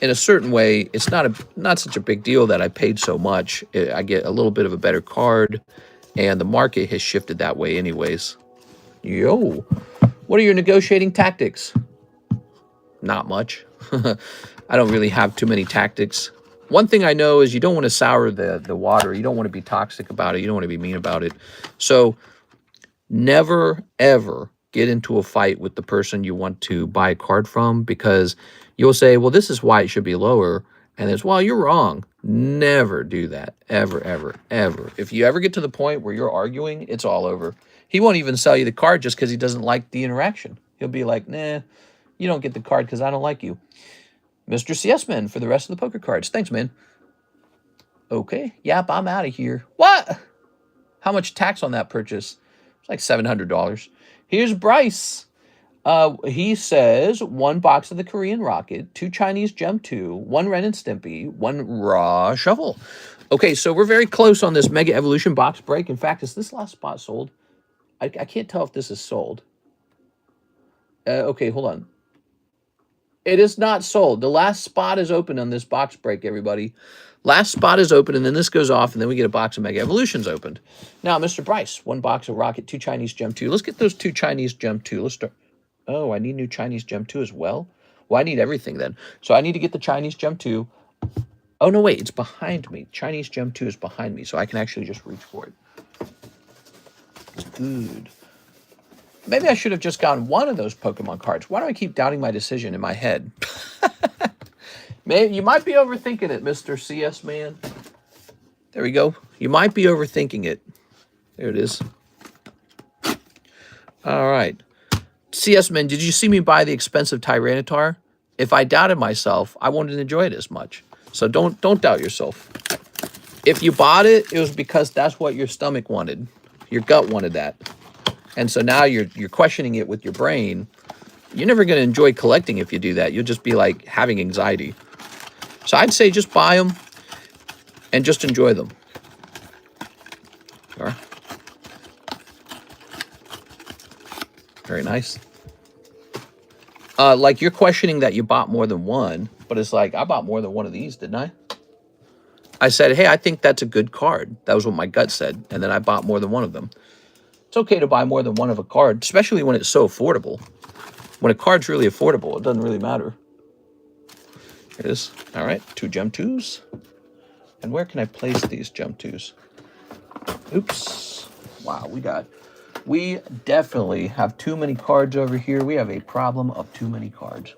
In a certain way, it's not such a big deal that I paid so much. I get a little bit of a better card, and the market has shifted that way anyways. Yo, what are your negotiating tactics? Not much. I don't really have too many tactics. One thing I know is you don't want to sour the water. You don't want to be toxic about it. You don't want to be mean about it. So never, ever get into a fight with the person you want to buy a card from, because you'll say, well, this is why it should be lower. And it's, well, you're wrong. Never do that. Ever, ever, ever. If you ever get to the point where you're arguing, it's all over. He won't even sell you the card just because he doesn't like the interaction. He'll be like, nah, you don't get the card because I don't like you. Mr. CS-Man for the rest of the poker cards. Thanks, man. Okay. Yep, I'm out of here. What? How much tax on that purchase? It's like $700. Here's Bryce. He says 1 box of the Korean Rocket, 2 Chinese Gem 2, 1 Ren and Stimpy, 1 Raw Shuffle. Okay, so we're very close on this Mega Evolution box break. In fact, is this last spot sold? I can't tell if this is sold. Okay, hold on. It is not sold. The last spot is open on this box break, everybody. Last spot is open, and then this goes off, and then we get a box of Mega Evolutions opened. Now, Mr. Bryce, 1 box of Rocket, 2 Chinese Gem 2. Let's get those 2 Chinese Gem 2. Let's start. Oh, I need new Chinese Gem 2 as well? Well, I need everything then. So I need to get the Chinese Gem 2. Oh, no, wait. It's behind me. Chinese Gem 2 is behind me, so I can actually just reach for it. It's good. Maybe I should have just gotten 1 of those Pokemon cards. Why do I keep doubting my decision in my head? Maybe you might be overthinking it, Mr. CS Man. There we go. You might be overthinking it. There it is. All right. CS Man, did you see me buy the expensive Tyranitar? If I doubted myself, I wouldn't enjoy it as much. So don't doubt yourself. If you bought it, it was because that's what your stomach wanted. Your gut wanted that. And so now you're questioning it with your brain. You're never going to enjoy collecting if you do that. You'll just be like having anxiety. So I'd say just buy them and just enjoy them. All right. Very nice. Like you're questioning that you bought more than 1, but it's like, I bought more than 1 of these, didn't I? I said, hey, I think that's a good card. That was what my gut said. And then I bought more than 1 of them. It's okay to buy more than 1 of a card, especially when it's so affordable. When a card's really affordable, it doesn't really matter. There it is. All right, 2 Gem 2s. And where can I place these Gem 2s? Oops. Wow, we definitely have too many cards over here. We have a problem of too many cards.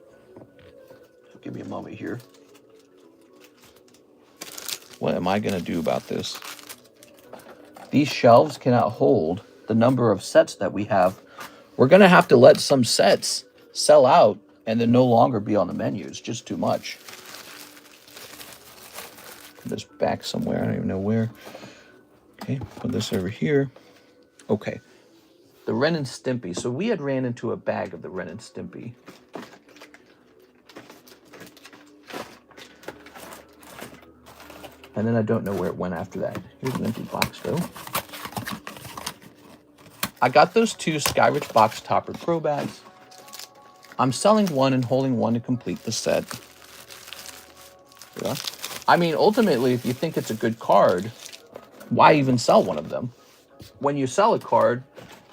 Give me a moment here. What am I going to do about this? These shelves cannot hold the number of sets that we have. We're going to have to let some sets sell out and then no longer be on the menu. It's just too much. Put this back somewhere. I don't even know where. Okay, put this over here. Okay. The Ren and Stimpy. So we had ran into a bag of the Ren and Stimpy. And then I don't know where it went after that. Here's an empty box, though. I got those 2 Skyrich Box Topper Pro bags. I'm selling 1 and holding 1 to complete the set. Yeah. I mean, ultimately, if you think it's a good card, why even sell 1 of them? When you sell a card,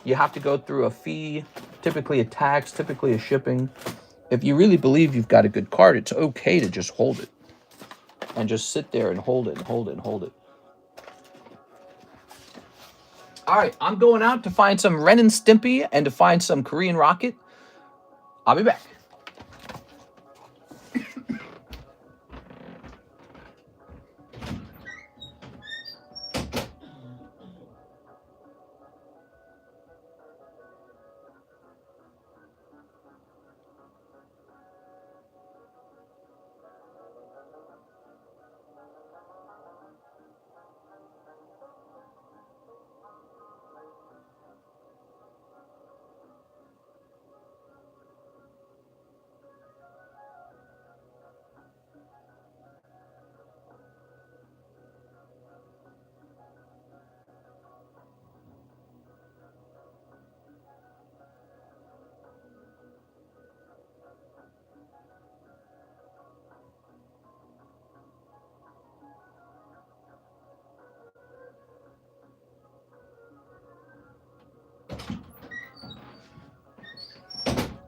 you have to go through a fee, typically a tax, typically a shipping. If you really believe you've got a good card, it's okay to just hold it. And just sit there and hold it and hold it and hold it. All right, I'm going out to find some Ren and Stimpy and to find some Korean Rocket. I'll be back.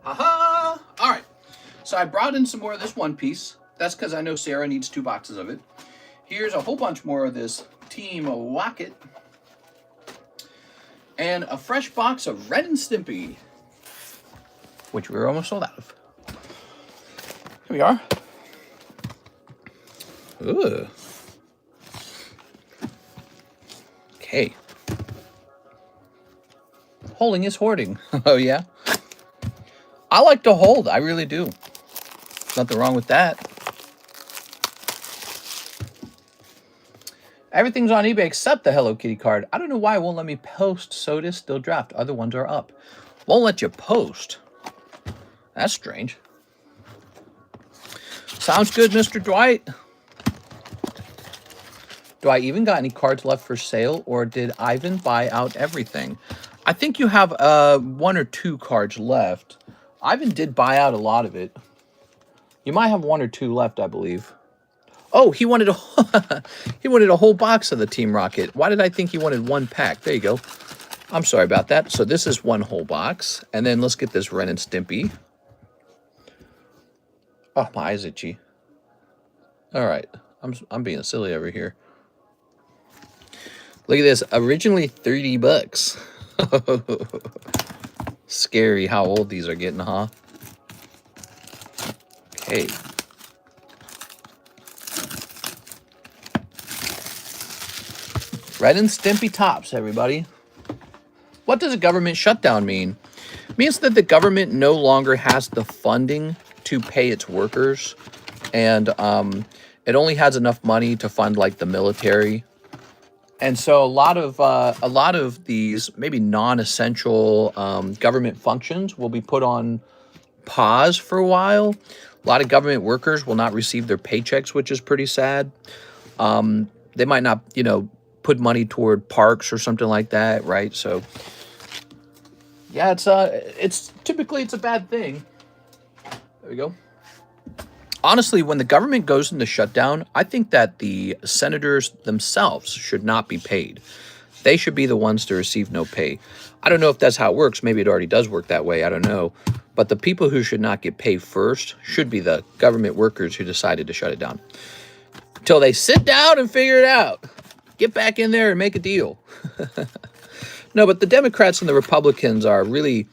Haha! All right. So I brought in some more of this One Piece. That's because I know Sarah needs 2 boxes of it. Here's a whole bunch more of this Team Rocket. And a fresh box of Ren and Stimpy, which we were almost sold out of. Here we are. Ugh. Okay. Holding is hoarding. Oh, yeah? I like to hold. I really do. Nothing wrong with that. Everything's on eBay except the Hello Kitty card. I don't know why it won't let me post Soda Still Draft. Other ones are up. Won't let you post. That's strange. Sounds good, Mr. Dwight. Do I even got any cards left for sale, or did Ivan buy out everything? I think you have 1 or 2 cards left. Ivan did buy out a lot of it. You might have 1 or 2 left, I believe. Oh, he wanted a he wanted a whole box of the Team Rocket. Why did I think he wanted 1 pack? There you go. I'm sorry about that. So this is 1 whole box, and then let's get this Ren and Stimpy. Oh, my eyes itchy. All right, I'm being silly over here. Look at this. Originally 30 bucks. Scary how old these are getting, huh? Okay. Ren and Stimpy tops, everybody. What does a government shutdown mean? It means that the government no longer has the funding to pay its workers, and it only has enough money to fund like the military. And so a lot of these maybe non-essential government functions will be put on pause for a while. A lot of government workers will not receive their paychecks, which is pretty sad. They might not, you know, put money toward parks or something like that, right? So yeah, it's typically a bad thing. There we go. Honestly, when the government goes into shutdown, I think that the senators themselves should not be paid. They should be the ones to receive no pay. I don't know if that's how it works. Maybe it already does work that way. I don't know. But the people who should not get paid first should be the government workers who decided to shut it down. Until they sit down and figure it out. Get back in there and make a deal. No, but the Democrats and the Republicans are really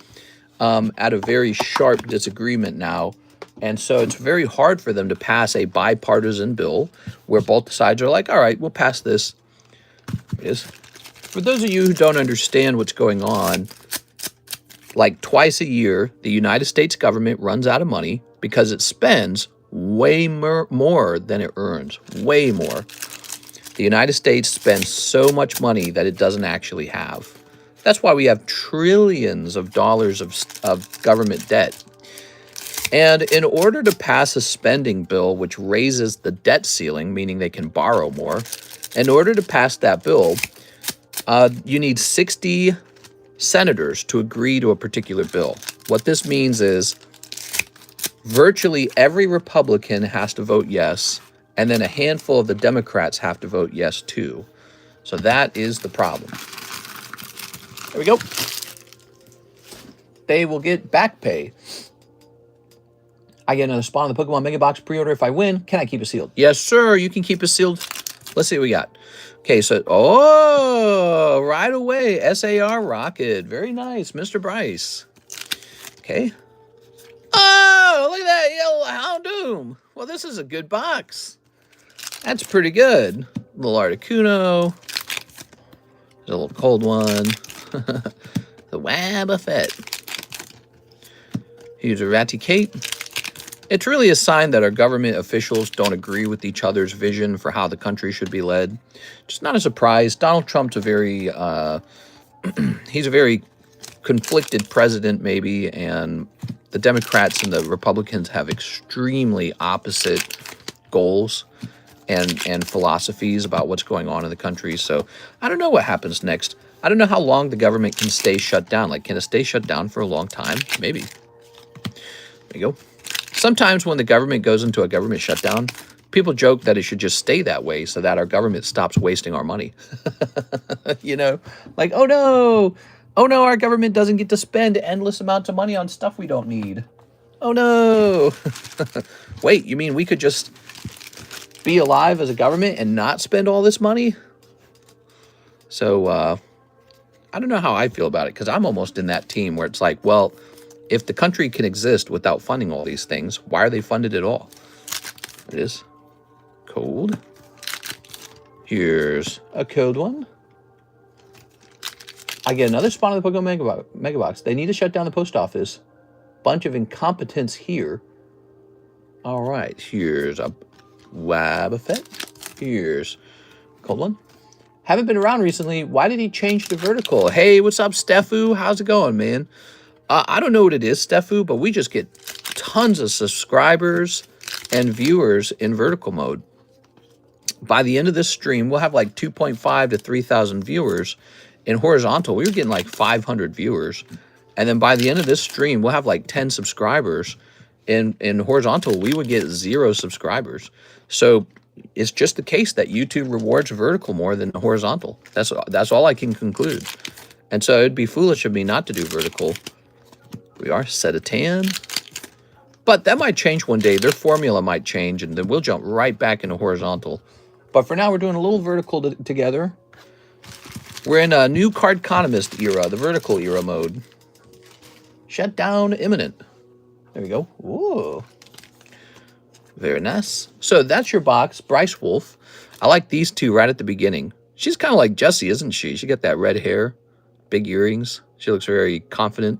at a very sharp disagreement now. And so it's very hard for them to pass a bipartisan bill where both sides are like, all right, we'll pass this. For those of you who don't understand what's going on, like twice a year, the United States government runs out of money because it spends way more than it earns, way more. The United States spends so much money that it doesn't actually have. That's why we have trillions of dollars of government debt. And in order to pass a spending bill which raises the debt ceiling, meaning they can borrow more, in order to pass that bill, you need 60 senators to agree to a particular bill. What this means is virtually every Republican has to vote yes, and then a handful of the Democrats have to vote yes too. So that is the problem. There we go. They will get back pay. I get another spot on the Pokemon Mega Box pre-order if I win. Can I keep it sealed? Yes, sir. You can keep it sealed. Let's see what we got. Okay, so, oh, right away. SAR Rocket. Very nice. Mr. Bryce. Okay. Oh, look at that yellow Houndoom. Well, this is a good box. That's pretty good. Little Articuno. There's a little cold one. The Wabafet. Here's a Raticate. It's really a sign that our government officials don't agree with each other's vision for how the country should be led. Just not a surprise. Donald Trump's a very, he's a very conflicted president, maybe, and the Democrats and the Republicans have extremely opposite goals and philosophies about what's going on in the country. So I don't know what happens next. I don't know how long the government can stay shut down. Like, can it stay shut down for a long time? Maybe. There you go. Sometimes when the government goes into a government shutdown, people joke that it should just stay that way so that our government stops wasting our money. You know, like, oh no, our government doesn't get to spend endless amounts of money on stuff we don't need. Oh no. Wait, you mean we could just be alive as a government and not spend all this money? So, I don't know how I feel about it, because I'm almost in that team where it's like, well, if the country can exist without funding all these things, why are they funded at all? It is cold. Here's a cold one. I get another spot on the Pokemon Mega Box. They need to shut down the post office. Bunch of incompetence here. All right, here's a Wabafet. Here's a cold one. Haven't been around recently. Why did he change to vertical? Hey, what's up, Stefu? How's it going, man? I don't know what it is, Stefu, but we just get tons of subscribers and viewers in vertical mode. By the end of this stream, we'll have like 2.5 to 3,000 viewers. In horizontal, we were getting like 500 viewers. And then by the end of this stream, we'll have like 10 subscribers. In horizontal, we would get 0 subscribers. So it's just the case that YouTube rewards vertical more than horizontal. That's all I can conclude. And so it'd be foolish of me not to do vertical. We are set a tan. But that might change one day. Their formula might change, and then we'll jump right back into horizontal. But for now, we're doing a little vertical together. We're in a new Carddass era, the vertical era mode. Shutdown imminent. There we go. Ooh. Very nice. So that's your box, Bryce Wolf. I like these two right at the beginning. She's kind of like Jessie, isn't she? She got that red hair, big earrings. She looks very confident.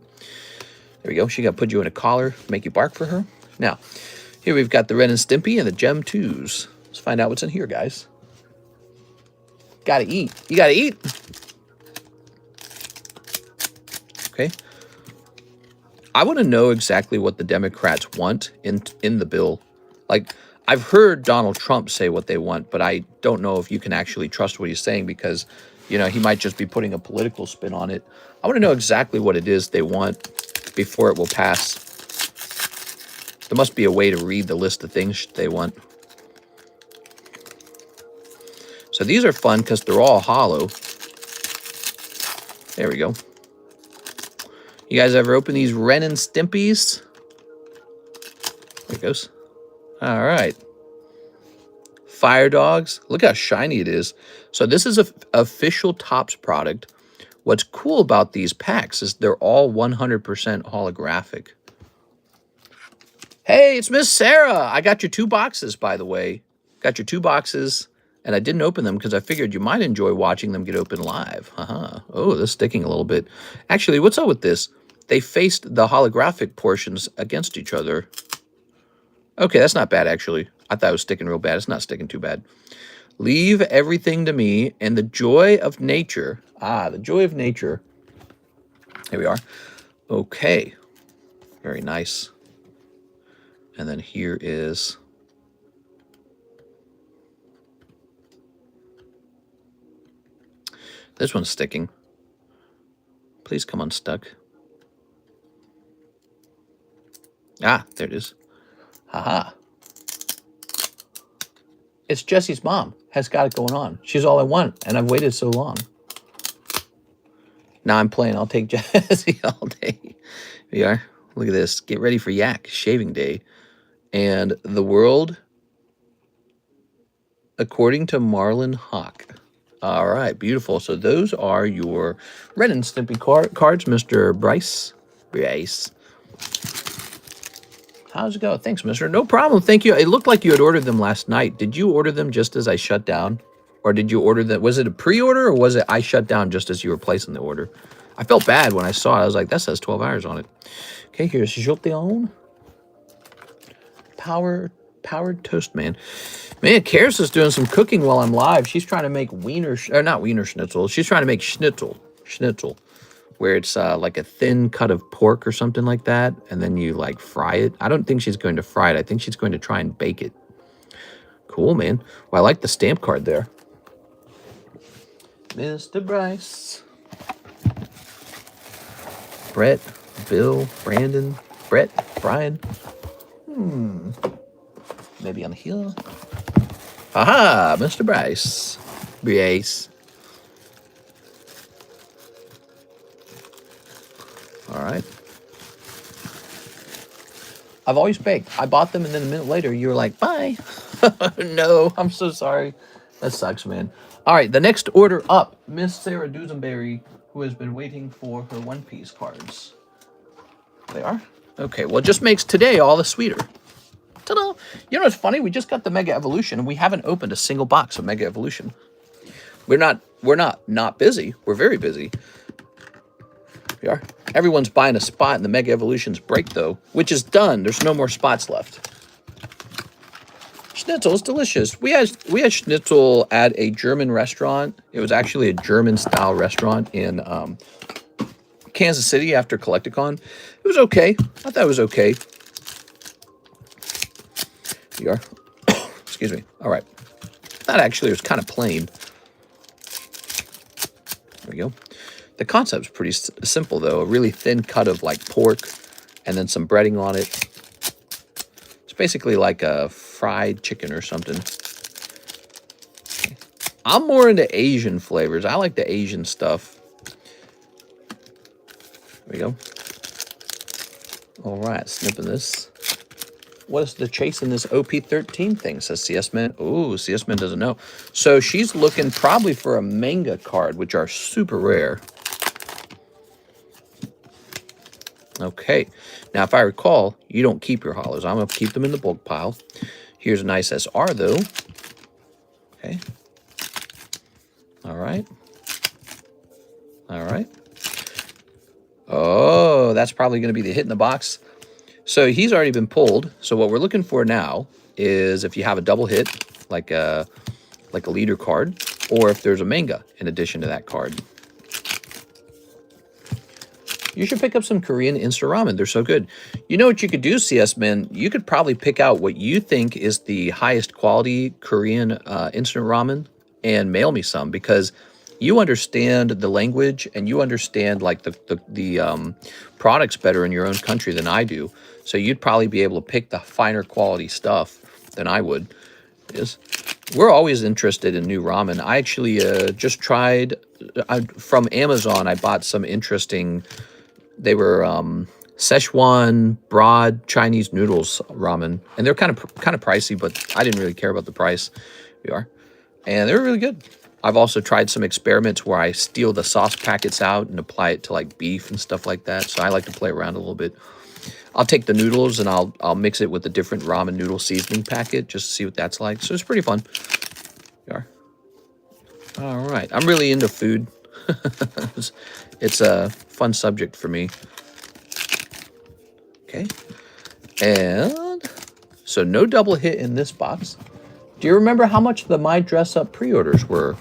There we go. She got to put you in a collar, make you bark for her. Now, here we've got the Ren and Stimpy and the Gem 2s. Let's find out what's in here, guys. Gotta eat. You gotta eat. Okay. I want to know exactly what the Democrats want in the bill. Like, I've heard Donald Trump say what they want, but I don't know if you can actually trust what he's saying because, you know, he might just be putting a political spin on it. I want to know exactly what it is they want before it will pass. There must be a way to read the list of things they want. So these are fun because they're all hollow. There we go. You guys ever open these Ren and Stimpies? There it goes. All right. Fire Dogs. Look how shiny it is. So this is an official Topps product. What's cool about these packs is they're all 100% holographic. Hey, it's Miss Sarah. I got your 2 boxes, by the way. Got your 2 boxes, and I didn't open them because I figured you might enjoy watching them get open live. Oh, this is sticking a little bit. Actually, what's up with this? They faced the holographic portions against each other. Okay, that's not bad, actually. I thought it was sticking real bad. It's not sticking too bad. Leave everything to me and the joy of nature. Ah, the joy of nature. Here we are. Okay. Very nice. And then here is... this one's sticking. Please come unstuck. Ah, there it is. Haha. It's Jessie's mom. Has got it going on. She's all I want, and I've waited so long. Now I'm playing. I'll take Jessie all day. Here we are. Look at this. Get ready for Yak shaving day. And the world, according to Marlon Hawk. All right, beautiful. So those are your Ren and Stimpy cards, Mr. Bryce. How's it go? Thanks, mister. No problem. Thank you. It looked like you had ordered them last night. Did you order them just as I shut down? Or did you order them? Was it a pre-order or was it I shut down just as you were placing the order? I felt bad when I saw it. I was like, that says 12 hours on it. Okay, here's Joteon. Powered Toast Man. Man, Karis is doing some cooking while I'm live. She's trying to make not wiener schnitzel. She's trying to make schnitzel, where it's like a thin cut of pork or something like that, and then you like fry it. I don't think she's going to fry it. I think she's going to try and bake it. Cool, man. Well, I like the stamp card there. Mr. Bryce. Brett, Bill, Brandon, Brett, Brian. Maybe on here. Aha, Mr. Bryce. Bryce. All right. I've always baked. I bought them, and then a minute later, you were like, bye. No, I'm so sorry. That sucks, man. All right, the next order up, Miss Sarah Dusenberry, who has been waiting for her One Piece cards. They are? Okay, well, it just makes today all the sweeter. Ta-da! You know what's funny? We just got the Mega Evolution, and we haven't opened a single box of Mega Evolution. We're not busy. We're very busy. We are. Everyone's buying a spot in the Mega Evolutions break, though, which is done. There's no more spots left. Schnitzel is delicious. We had schnitzel at a German restaurant. It was actually a German-style restaurant in Kansas City after Collecticon. It was okay. I thought it was okay. You are. Excuse me. All right. That actually was kind of plain. There we go. The concept's pretty simple, though. A really thin cut of like pork and then some breading on it. It's basically like a fried chicken or something. I'm more into Asian flavors. I like the Asian stuff. There we go. All right, snipping this. What is the chase in this OP13 thing, says CS-Man. Ooh, CS-Man doesn't know. So she's looking probably for a manga card, which are super rare. Okay. Now, if I recall, you don't keep your hollows. I'm going to keep them in the bulk pile. Here's a nice SR, though. Okay. All right. All right. Oh, that's probably going to be the hit in the box. So he's already been pulled. So what we're looking for now is if you have a double hit, like a leader card, or if there's a manga in addition to that card. You should pick up some Korean instant ramen. They're so good. You know what you could do, CS-Man? You could probably pick out what you think is the highest quality Korean instant ramen and mail me some, because you understand the language and you understand like the products better in your own country than I do. So you'd probably be able to pick the finer quality stuff than I would. We're always interested in new ramen. I actually just tried from Amazon. I bought some interesting. They were Szechuan broad Chinese noodles ramen, and they're kind of pricey, but I didn't really care about the price. And they're really good. I've also tried some experiments where I steal the sauce packets out and apply it to like beef and stuff like that. So I like to play around a little bit. I'll take the noodles and I'll mix it with a different ramen noodle seasoning packet just to see what that's like. So it's pretty fun. All right. I'm really into food. It's a fun subject for me. Okay. And so no double hit in this box. Do you remember how much the My Dress Up pre-orders were?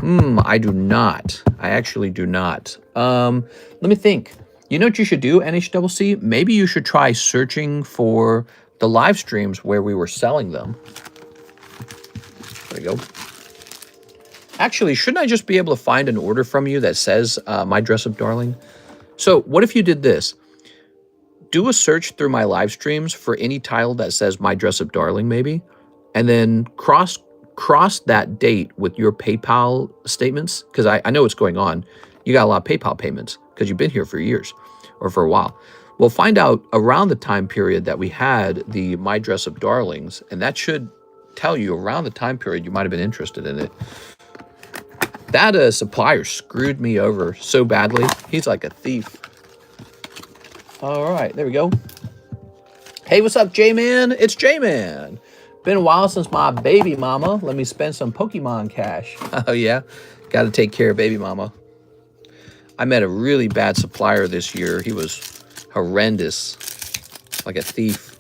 I do not. I actually do not. Let me think. You know what you should do, NHCC? Maybe you should try searching for the live streams where we were selling them. There we go. Actually, shouldn't I just be able to find an order from you that says My Dress Up Darling? So what if you did this? Do a search through my live streams for any title that says My Dress Up Darling, maybe, and then cross that date with your PayPal statements, because I know what's going on. You got a lot of PayPal payments because you've been here for years or for a while. We'll find out around the time period that we had the My Dress Up Darlings, and that should tell you around the time period you might have been interested in it. That supplier screwed me over so badly. He's like a thief. All right, there we go. Hey, what's up, J-Man? It's J-Man. Been a while since my baby mama. Let me spend some Pokemon cash. Oh, yeah? Got to take care of baby mama. I met a really bad supplier this year. He was horrendous. Like a thief.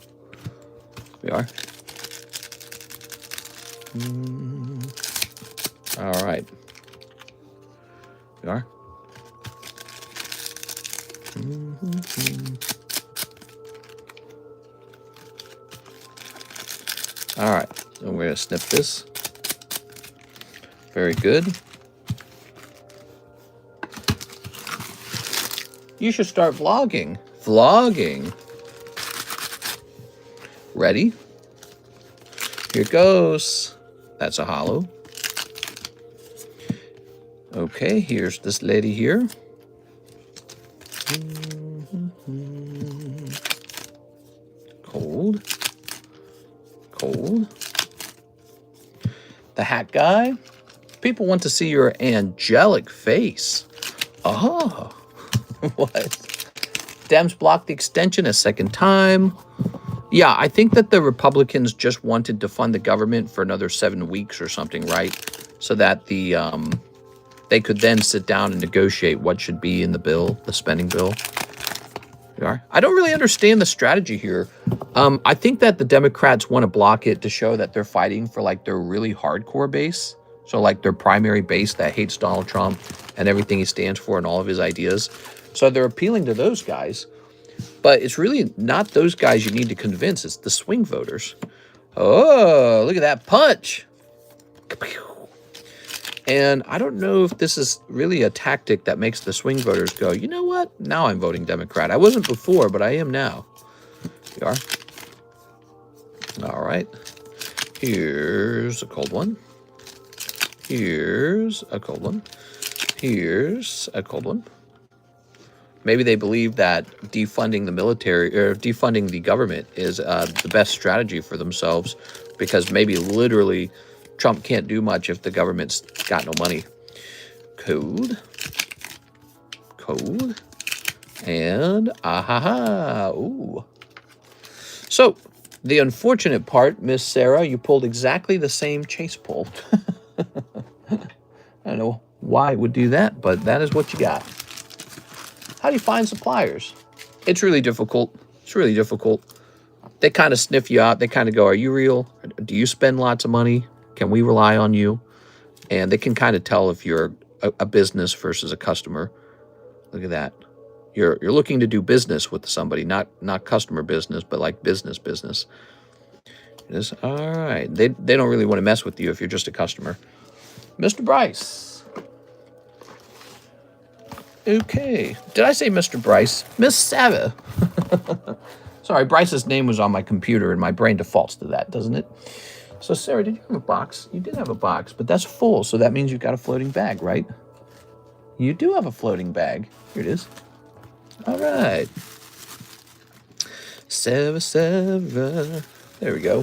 We are. All right. We are. All right, so we're going to snip this. Very good. You should start vlogging. Vlogging. Ready? Here goes. That's a hollow. Okay, here's this lady here. Cold. Cold. The hat guy. People want to see your angelic face. Oh. What? Dems blocked the extension a second time. Yeah, I think that the Republicans just wanted to fund the government for another 7 weeks or something, right? So that the they could then sit down and negotiate what should be in the bill, the spending bill. I don't really understand the strategy here. I think that the Democrats want to block it to show that they're fighting for like their really hardcore base. So like their primary base that hates Donald Trump and everything he stands for and all of his ideas. So they're appealing to those guys. But it's really not those guys you need to convince. It's the swing voters. Oh, look at that punch. And I don't know if this is really a tactic that makes the swing voters go, you know what? Now I'm voting Democrat. I wasn't before, but I am now. You are. All right. Here's a cold one. Here's a cold one. Here's a cold one. Maybe they believe that defunding the military or defunding the government is the best strategy for themselves, because maybe literally Trump can't do much if the government's got no money. Code. Code. And ahaha. Ooh. So, the unfortunate part, Miss Sarah, you pulled exactly the same chase pull. I don't know why it would do that, but that is what you got. How do you find suppliers? It's really difficult. It's really difficult. They kind of sniff you out. They kind of go, are you real? Do you spend lots of money? Can we rely on you? And they can kind of tell if you're a business versus a customer. Look at that. You're looking to do business with somebody, not customer business, but like business. It is all right. They don't really want to mess with you if you're just a customer. Mr. Bryce. Okay. Did I say Mr. Bryce? Miss Sava. Sorry, Bryce's name was on my computer and my brain defaults to that, doesn't it? So, Sarah, did you have a box? You did have a box, but that's full, so that means you've got a floating bag, right? You do have a floating bag. Here it is. All right. Sava. There we go.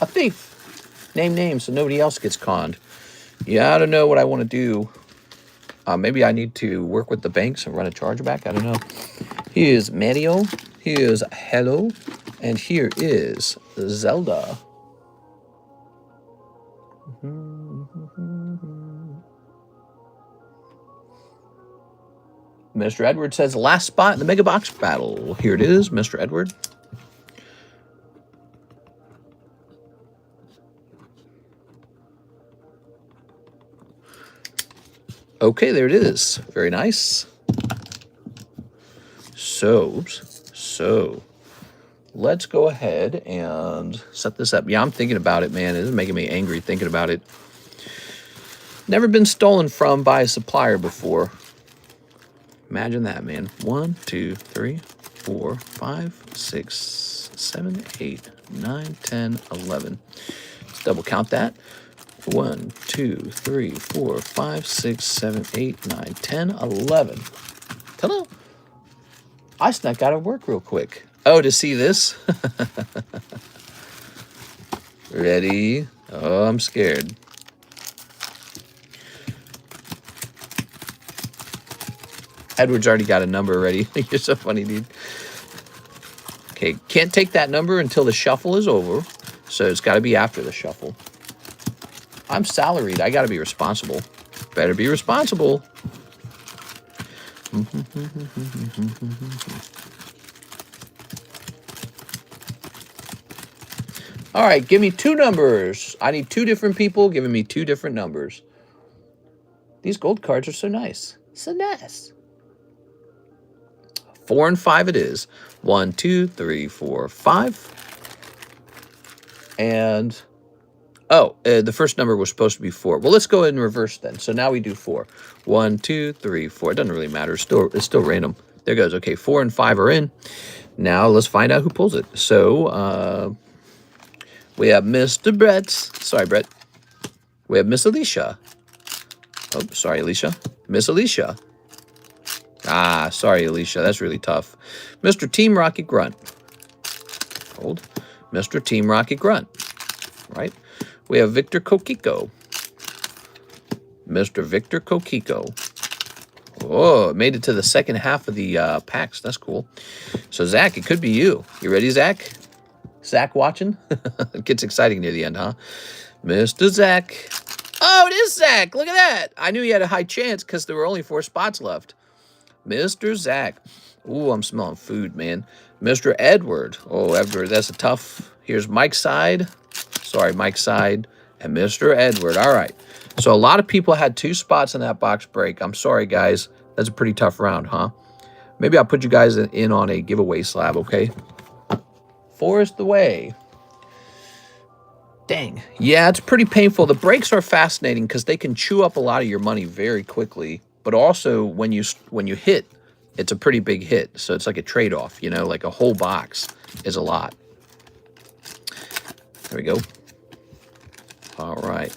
A thief. Name names so nobody else gets conned. Yeah, I don't know what I want to do. Maybe I need to work with the banks and run a chargeback. I don't know. Here's Mario. Here's Hello. And here is Zelda. Mr. Edward says, last spot in the Mega Box battle. Here it is, Mr. Edward. Okay, there it is. Very nice. So, let's go ahead and set this up. Yeah, I'm thinking about it, man. It is making me angry thinking about it. Never been stolen from by a supplier before. Imagine that, man. 1, 2, 3, 4, 5, 6, 7, 8, 9, 10, 11. Let's double count that. 1, 2, 3, 4, 5, 6, 7, 8, 9, 10, 11. Hello. I snuck out of work real quick. Oh, to see this? Ready? Oh, I'm scared. Edward's already got a number ready. You're so funny, dude. Okay, can't take that number until the shuffle is over. So it's got to be after the shuffle. I'm salaried. I got to be responsible. Better be responsible. All right, give me 2 numbers. I need 2 different people giving me 2 different numbers. These gold cards are so nice. So nice. 4 and 5 it is. 1, 2, 3, 4, 5. And... oh, the first number was supposed to be 4. Well, let's go in reverse then. So now we do 4. 1, 2, 3, 4. It doesn't really matter. It's still random. There goes. Okay, 4 and 5 are in. Now let's find out who pulls it. So we have Mr. Brett. Sorry, Brett. We have Miss Alicia. Oh, sorry, Alicia. Miss Alicia. Ah, sorry, Alicia. That's really tough. Mr. Team Rocket Grunt. Hold. Mr. Team Rocket Grunt. Right. We have Victor Kokiko. Mr. Victor Kokiko. Oh, it made it to the second half of the packs. That's cool. So, Zach, it could be you. You ready, Zach? Zach watching? It gets exciting near the end, huh? Mr. Zach. Oh, it is Zach. Look at that. I knew he had a high chance because there were only 4 spots left. Mr. Zach. Ooh, I'm smelling food, man. Mr. Edward. Oh, Edward, that's a tough. Here's Mike's side. Sorry, Mike's side. And Mr. Edward. All right. So a lot of people had 2 spots in that box break. I'm sorry, guys. That's a pretty tough round, huh? Maybe I'll put you guys in on a giveaway slab, okay? Forest the way. Dang. Yeah, it's pretty painful. The breaks are fascinating because they can chew up a lot of your money very quickly. But also, when you hit, it's a pretty big hit. So it's like a trade-off, you know? Like a whole box is a lot. There we go. All right.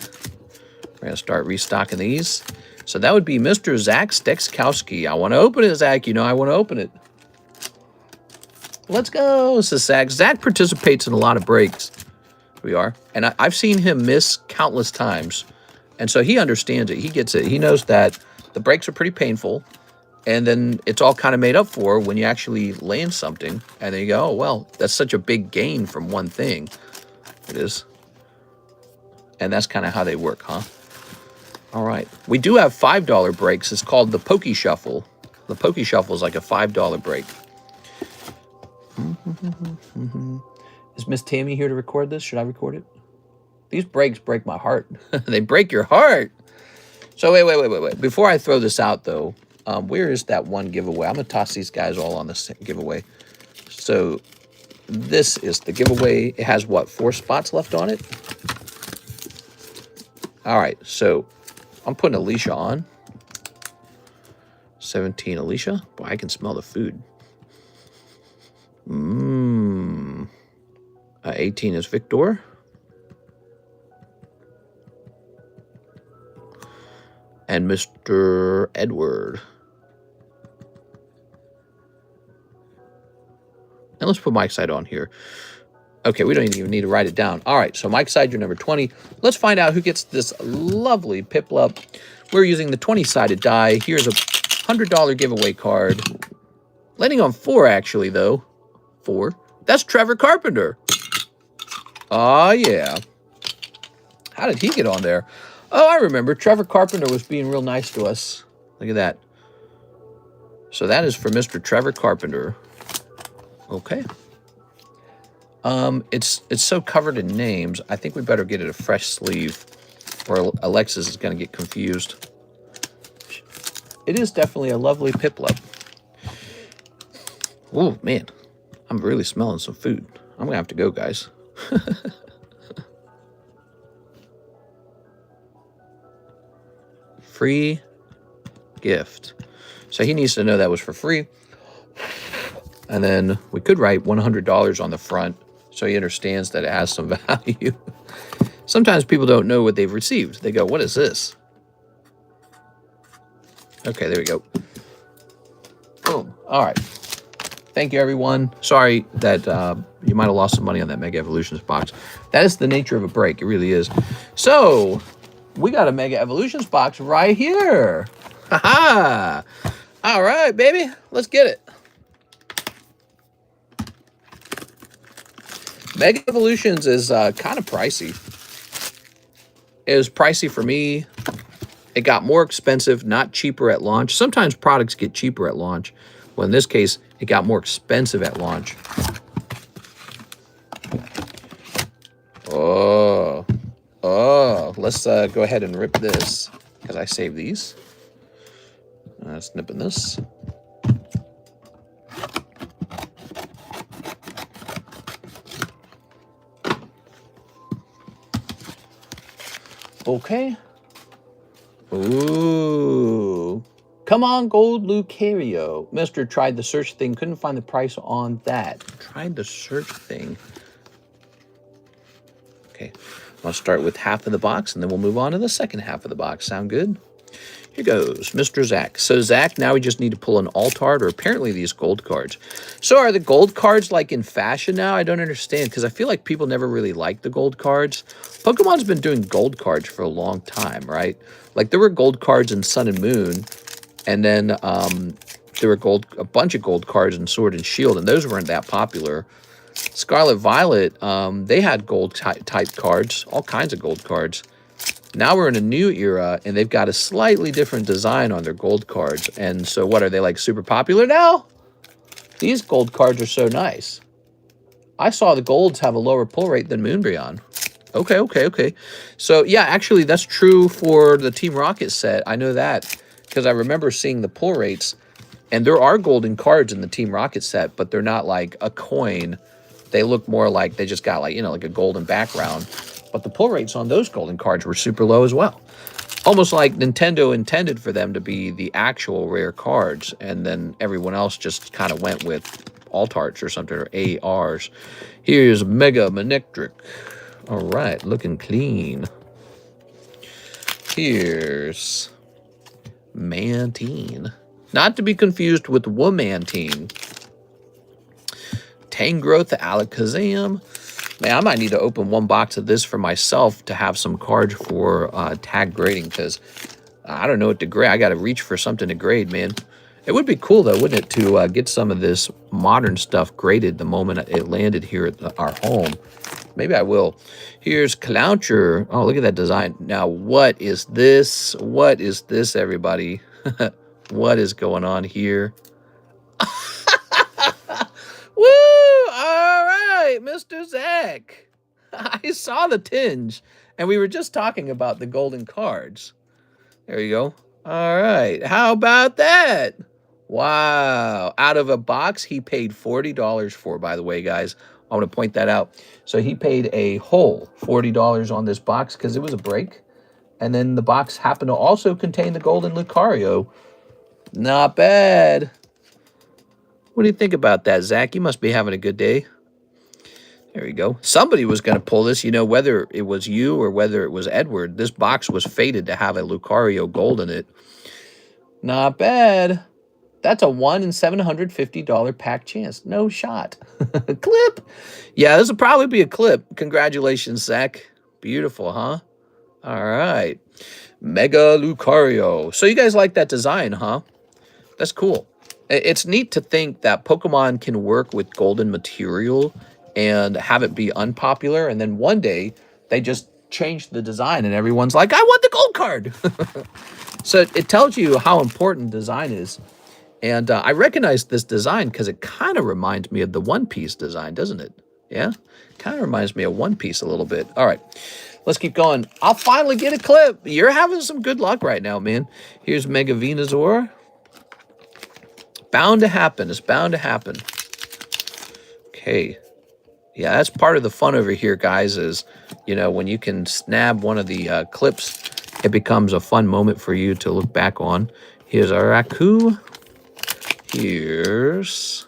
We're going to start restocking these. So that would be Mr. Zach Stekowski. I want to open it, Zach. You know I want to open it. Let's go, says Zach. Zach participates in a lot of breaks. We are. And I've seen him miss countless times. And so he understands it. He gets it. He knows that the breaks are pretty painful. And then it's all kind of made up for when you actually land something. And then you go, oh, well, that's such a big gain from one thing. It is. And that's kind of how they work, huh? All right. We do have $5 breaks. It's called the Pokey Shuffle. The Pokey Shuffle is like a $5 break. Is Miss Tammy here to record this? Should I record it? These breaks break my heart. They break your heart. So wait. Before I throw this out, though, where is that one giveaway? I'm going to toss these guys all on this giveaway. So this is the giveaway. It has, what, 4 spots left on it? All right, so I'm putting Alicia on. 17 Alicia. Boy, I can smell the food. 18 is Victor. And Mr. Edward. And let's put Mike's side on here. Okay, we don't even need to write it down. All right, so Mike's side, you're number 20. Let's find out who gets this lovely Piplup. We're using the 20-sided die. Here's a $100 giveaway card. Landing on 4, actually, though. 4. That's Trevor Carpenter. Oh, yeah. How did he get on there? Oh, I remember. Trevor Carpenter was being real nice to us. Look at that. So that is for Mr. Trevor Carpenter. Okay. It's so covered in names. I think we better get it a fresh sleeve, or Alexis is going to get confused. It is definitely a lovely Piplup. Oh, man. I'm really smelling some food. I'm going to have to go, guys. Free gift. So he needs to know that was for free. And then we could write $100 on the front so he understands that it has some value. Sometimes people don't know what they've received. They go, what is this? Okay, there we go. Boom. All right. Thank you, everyone. Sorry that you might have lost some money on that Mega Evolutions box. That is the nature of a break. It really is. So we got a Mega Evolutions box right here. Ha-ha. All right, baby. Let's get it. Mega Evolutions is kind of pricey. It was pricey for me. It got more expensive, not cheaper at launch. Sometimes products get cheaper at launch. Well, in this case, it got more expensive at launch. Oh, let's go ahead and rip this because I saved these. Snipping this. Okay. Ooh. Come on, Gold Lucario. Mr. Tried the search thing. Couldn't find the price on that. Tried the search thing. Okay. I'll start with half of the box, and then we'll move on to the second half of the box. Sound good? Here goes, Mr. Zach. So, Zach, now we just need to pull an alt-art, or apparently these gold cards. So, are the gold cards, like, in fashion now? I don't understand, because I feel like people never really liked the gold cards. Pokemon's been doing gold cards for a long time, right? Like, there were gold cards in Sun and Moon, and then there were a bunch of gold cards in Sword and Shield, and those weren't that popular. Scarlet Violet, they had gold type cards, all kinds of gold cards. Now we're in a new era, and they've got a slightly different design on their gold cards. And so what, are they like super popular now? These gold cards are so nice. I saw the golds have a lower pull rate than Moonbreon. Okay. So, yeah, actually, that's true for the Team Rocket set. I know that because I remember seeing the pull rates. And there are golden cards in the Team Rocket set, but they're not like a coin. They look more like they just got like, you know, like a golden background. But the pull rates on those golden cards were super low as well. Almost like Nintendo intended for them to be the actual rare cards. And then everyone else just kind of went with alt arts or something, or ARs. Here's Mega Manectric. All right, looking clean. Here's Mantine. Not to be confused with Womantine. Tangrowth, Alakazam. Man, I might need to open one box of this for myself to have some cards for tag grading, because I don't know what to grade. I got to reach for something to grade, man. It would be cool, though, wouldn't it, to get some of this modern stuff graded the moment it landed here at our home. Maybe I will. Here's Clouncher. Oh, look at that design. Now, what is this? What is this, everybody? What is going on here? Woo! All right, Mr. Zach. I saw the tinge, and we were just talking about the golden cards. There you go. All right. How about that? Wow. Out of a box he paid $40 for, by the way, guys. I want to point that out. So he paid a whole $40 on this box because it was a break. And then the box happened to also contain the golden Lucario. Not bad. What do you think about that, Zach? You must be having a good day. There you go. Somebody was going to pull this, you know, whether it was you or whether it was Edward. This box was fated to have a Lucario gold in it. Not bad. That's a 1 in $750 pack chance. No shot. Clip. Yeah, this will probably be a clip. Congratulations, Zach. Beautiful, huh? All right. Mega Lucario. So you guys like that design, huh? That's cool. It's neat to think that Pokemon can work with golden material and have it be unpopular, and then one day they just change the design and everyone's like, I want the gold card. So it tells you how important design is. And I recognize this design because it kind of reminds me of the One Piece design, doesn't it? Yeah? Kind of reminds me of One Piece a little bit. All right. Let's keep going. I'll finally get a clip. You're having some good luck right now, man. Here's Mega Venusaur. Bound to happen. It's bound to happen. Okay. Yeah, that's part of the fun over here, guys, is, you know, when you can snab one of the clips, it becomes a fun moment for you to look back on. Here's our Raku. Here's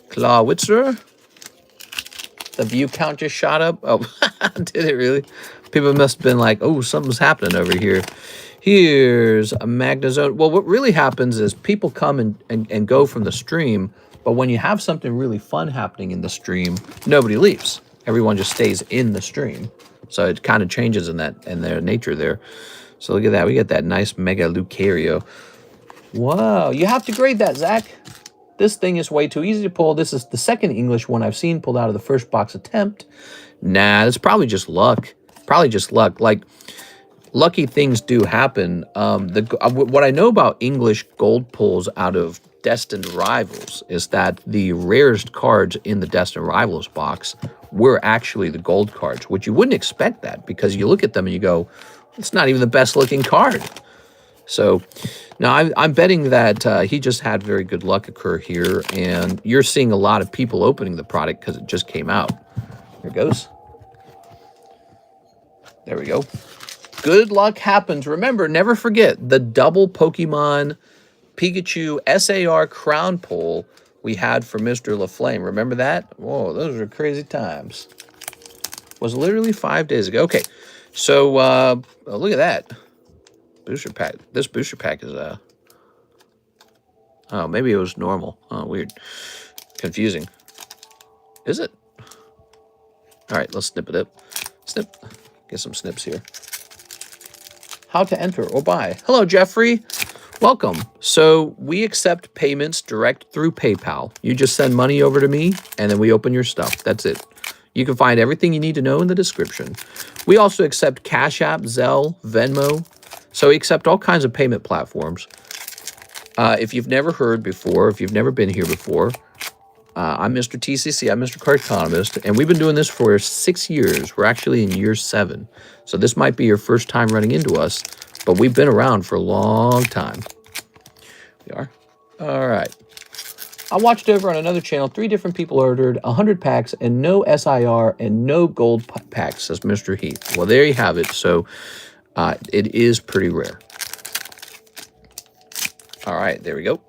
Clawitzer. The view count just shot up. Oh, did it really? People must have been like, oh, something's happening over here. Here's a Magnezone. Well, what really happens is people come and go from the stream, but when you have something really fun happening in the stream, nobody leaves. Everyone just stays in the stream. So it kind of changes in their nature there. So look at that. We got that nice Mega Lucario. Wow. You have to grade that, Zach. This thing is way too easy to pull. This is the second English one I've seen pulled out of the first box attempt. Nah, it's probably just luck. Probably just luck. Like, lucky things do happen. What I know about English gold pulls out of Destined Rivals is that the rarest cards in the Destined Rivals box were actually the gold cards, which you wouldn't expect that because you look at them and you go, it's not even the best looking card. So now I'm betting that he just had very good luck occur here, and you're seeing a lot of people opening the product because it just came out. There it goes. There we go. Good luck happens. Remember, never forget the double Pokemon Pikachu SAR crown pull we had for Mr. LaFlame. Remember that? Whoa, those were crazy times. Was literally 5 days ago. Okay, so look at that. Booster pack. This booster pack is oh, maybe it was normal. Oh, weird. Confusing. Is it? All right, let's snip it up. Snip. Get some snips here. How to enter or buy. Hello, Jeffrey. Welcome. So we accept payments direct through PayPal. You just send money over to me, and then we open your stuff. That's it. You can find everything you need to know in the description. We also accept CASHAPP, ZELLE, VENMO. So we accept all kinds of payment platforms. If you've never heard before, if you've never been here before, I'm Mr. TCC. I'm Mr. Cardconomist, and we've been doing this for 6 years. We're actually in year 7. So this might be your first time running into us, but we've been around for a long time. We are. All right. I watched over on another channel, 3 different people ordered 100 packs and no SIR and no gold packs, says Mr. Heath. Well, there you have it. So it is pretty rare. All right, there we go.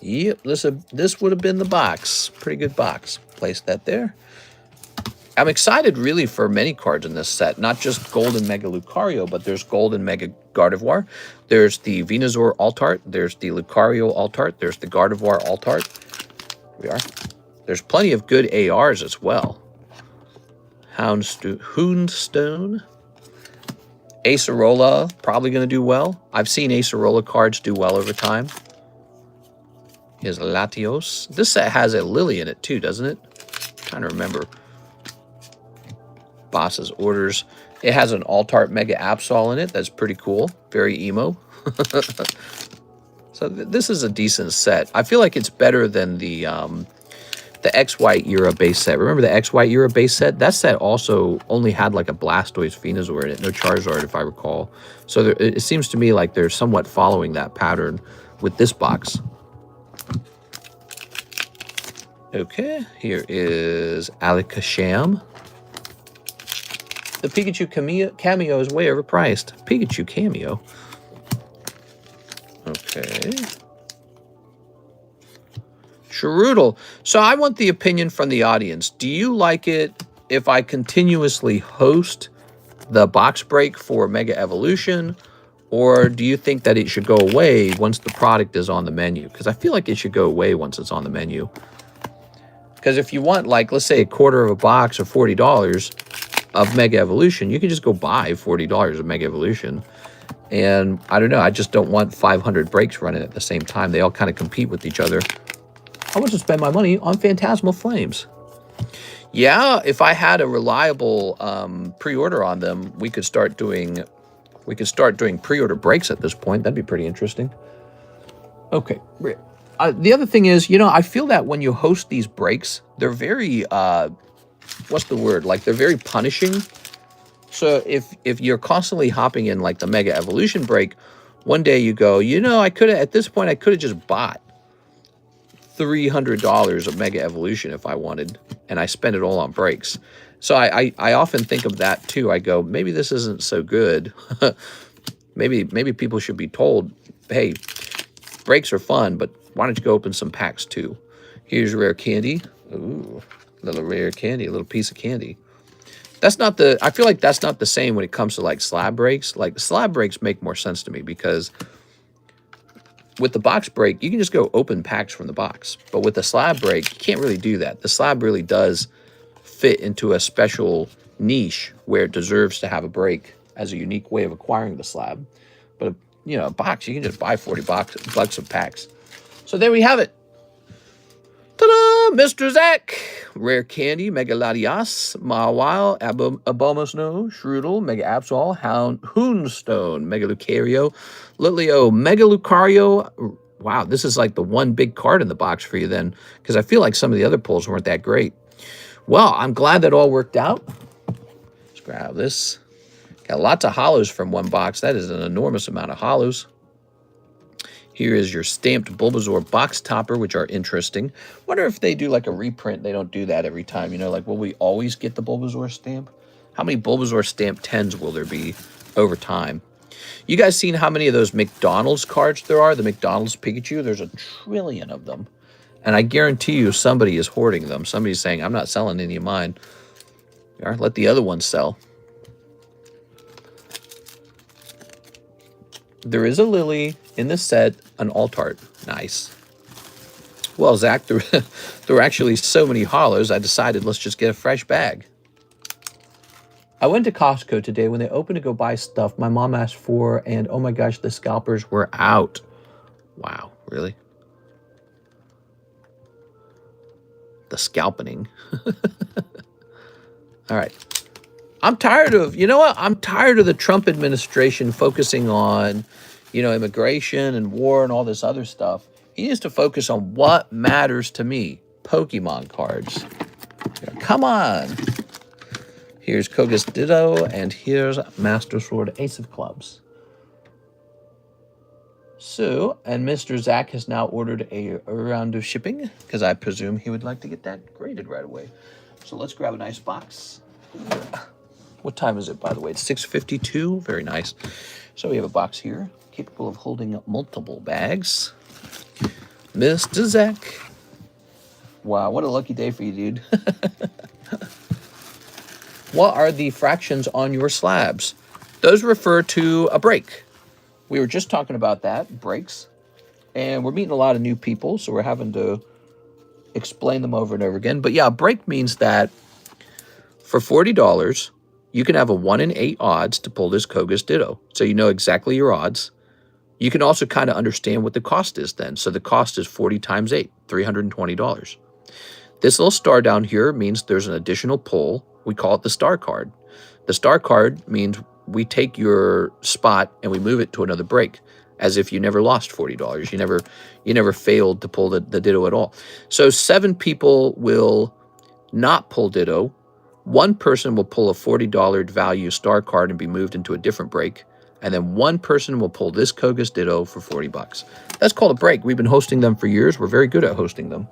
Yep, this would have been the box. Pretty good box. Place that there. I'm excited really for many cards in this set. Not just gold and Mega Lucario, but there's gold and Mega Gardevoir. There's the Venusaur Altart. There's the Lucario Altart. There's the Gardevoir Altart. Here we are. There's plenty of good ARs as well. Houndstone. Acerola, probably going to do well. I've seen Acerola cards do well over time. Here's Latios. This set has a Lily in it too, doesn't it? I'm trying to remember. Boss's Orders. It has an Altart Mega Absol in it. That's pretty cool. Very emo. So this is a decent set. I feel like it's better than the X-White era base set. Remember the X-White era base set? That set also only had like a Blastoise Venusaur in it. No Charizard, if I recall. So it seems to me like they're somewhat following that pattern with this box. Okay, here is Alicasham. The Pikachu cameo is way overpriced. Pikachu cameo. Okay. Shrootle. So I want the opinion from the audience. Do you like it if I continuously host the box break for Mega Evolution? Or do you think that it should go away once the product is on the menu? Because I feel like it should go away once it's on the menu. Because if you want, like, let's say a quarter of a box or $40 of Mega Evolution, you can just go buy $40 of Mega Evolution. And I don't know, I just don't want 500 breaks running at the same time. They all kind of compete with each other. I want to spend my money on Phantasmal Flames. Yeah, if I had a reliable pre-order on them, we could start doing pre-order breaks at this point. That'd be pretty interesting. Okay. The other thing is, you know, I feel that when you host these breaks, they're very what's the word? Like, they're very punishing. So if you're constantly hopping in like the Mega Evolution break, one day you go, you know, at this point I could have just bought $300 of Mega Evolution if I wanted, and I spend it all on breaks. So I often think of that too. I go, maybe this isn't so good. maybe people should be told, hey, breaks are fun, but why don't you go open some packs too? Here's rare candy. Ooh, little rare candy, a little piece of candy. That's not the, I feel like that's not the same when it comes to like slab breaks. Like, slab breaks make more sense to me because with the box break, you can just go open packs from the box. But with the slab break, you can't really do that. The slab really does fit into a special niche where it deserves to have a break as a unique way of acquiring the slab. But, you know, a box, you can just buy 40 bucks of packs. So there we have it. Ta-da! Mr. Zach! Rare Candy, Mega Latias, Mawile, Abomasnow, Shrootle, Mega Absol, Houndstone, Mega Lucario, Litleo, Mega Lucario. Wow, this is like the one big card in the box for you then, because I feel like some of the other pulls weren't that great. Well, I'm glad that all worked out. Let's grab this. Got lots of hollows from one box. That is an enormous amount of hollows. Here is your stamped Bulbasaur box topper, which are interesting. Wonder if they do like a reprint. They don't do that every time. You know, like, will we always get the Bulbasaur stamp? How many Bulbasaur stamp 10s will there be over time? You guys seen how many of those McDonald's cards there are? The McDonald's Pikachu? There's a trillion of them. And I guarantee you somebody is hoarding them. Somebody's saying, I'm not selling any of mine. Let the other ones sell. There is a Lily in this set, an Altart. Nice. Well, Zach, there were actually so many hollows, I decided let's just get a fresh bag. I went to Costco today. When they opened to go buy stuff, my mom asked for, and oh my gosh, the scalpers were out. Wow, really? The scalping. All right. I'm tired of, you know what? I'm tired of the Trump administration focusing on, you know, immigration and war and all this other stuff. He needs to focus on what matters to me. Pokemon cards. Come on. Here's Carddass Ditto, and here's Master Sword Ace of Clubs. So, and Mr. Zach has now ordered a round of shipping, because I presume he would like to get that graded right away. So let's grab a nice box. What time is it, by the way? It's 6:52. Very nice. So we have a box here, capable of holding multiple bags. Mr. Zach. Wow, what a lucky day for you, dude. What are the fractions on your slabs? Those refer to a break. We were just talking about that, breaks. And we're meeting a lot of new people, so we're having to explain them over and over again. But yeah, a break means that for $40, you can have a 1 in 8 odds to pull this Carddass Ditto. So you know exactly your odds. You can also kind of understand what the cost is then. So the cost is 40 times 8, $320. This little star down here means there's an additional pull. We call it the star card. The star card means we take your spot and we move it to another break, as if you never lost $40. You never failed to pull the Ditto at all. So 7 people will not pull Ditto. 1 person will pull a $40 value star card and be moved into a different break. And then 1 person will pull this Carddass Ditto for $40. That's called a break. We've been hosting them for years. We're very good at hosting them.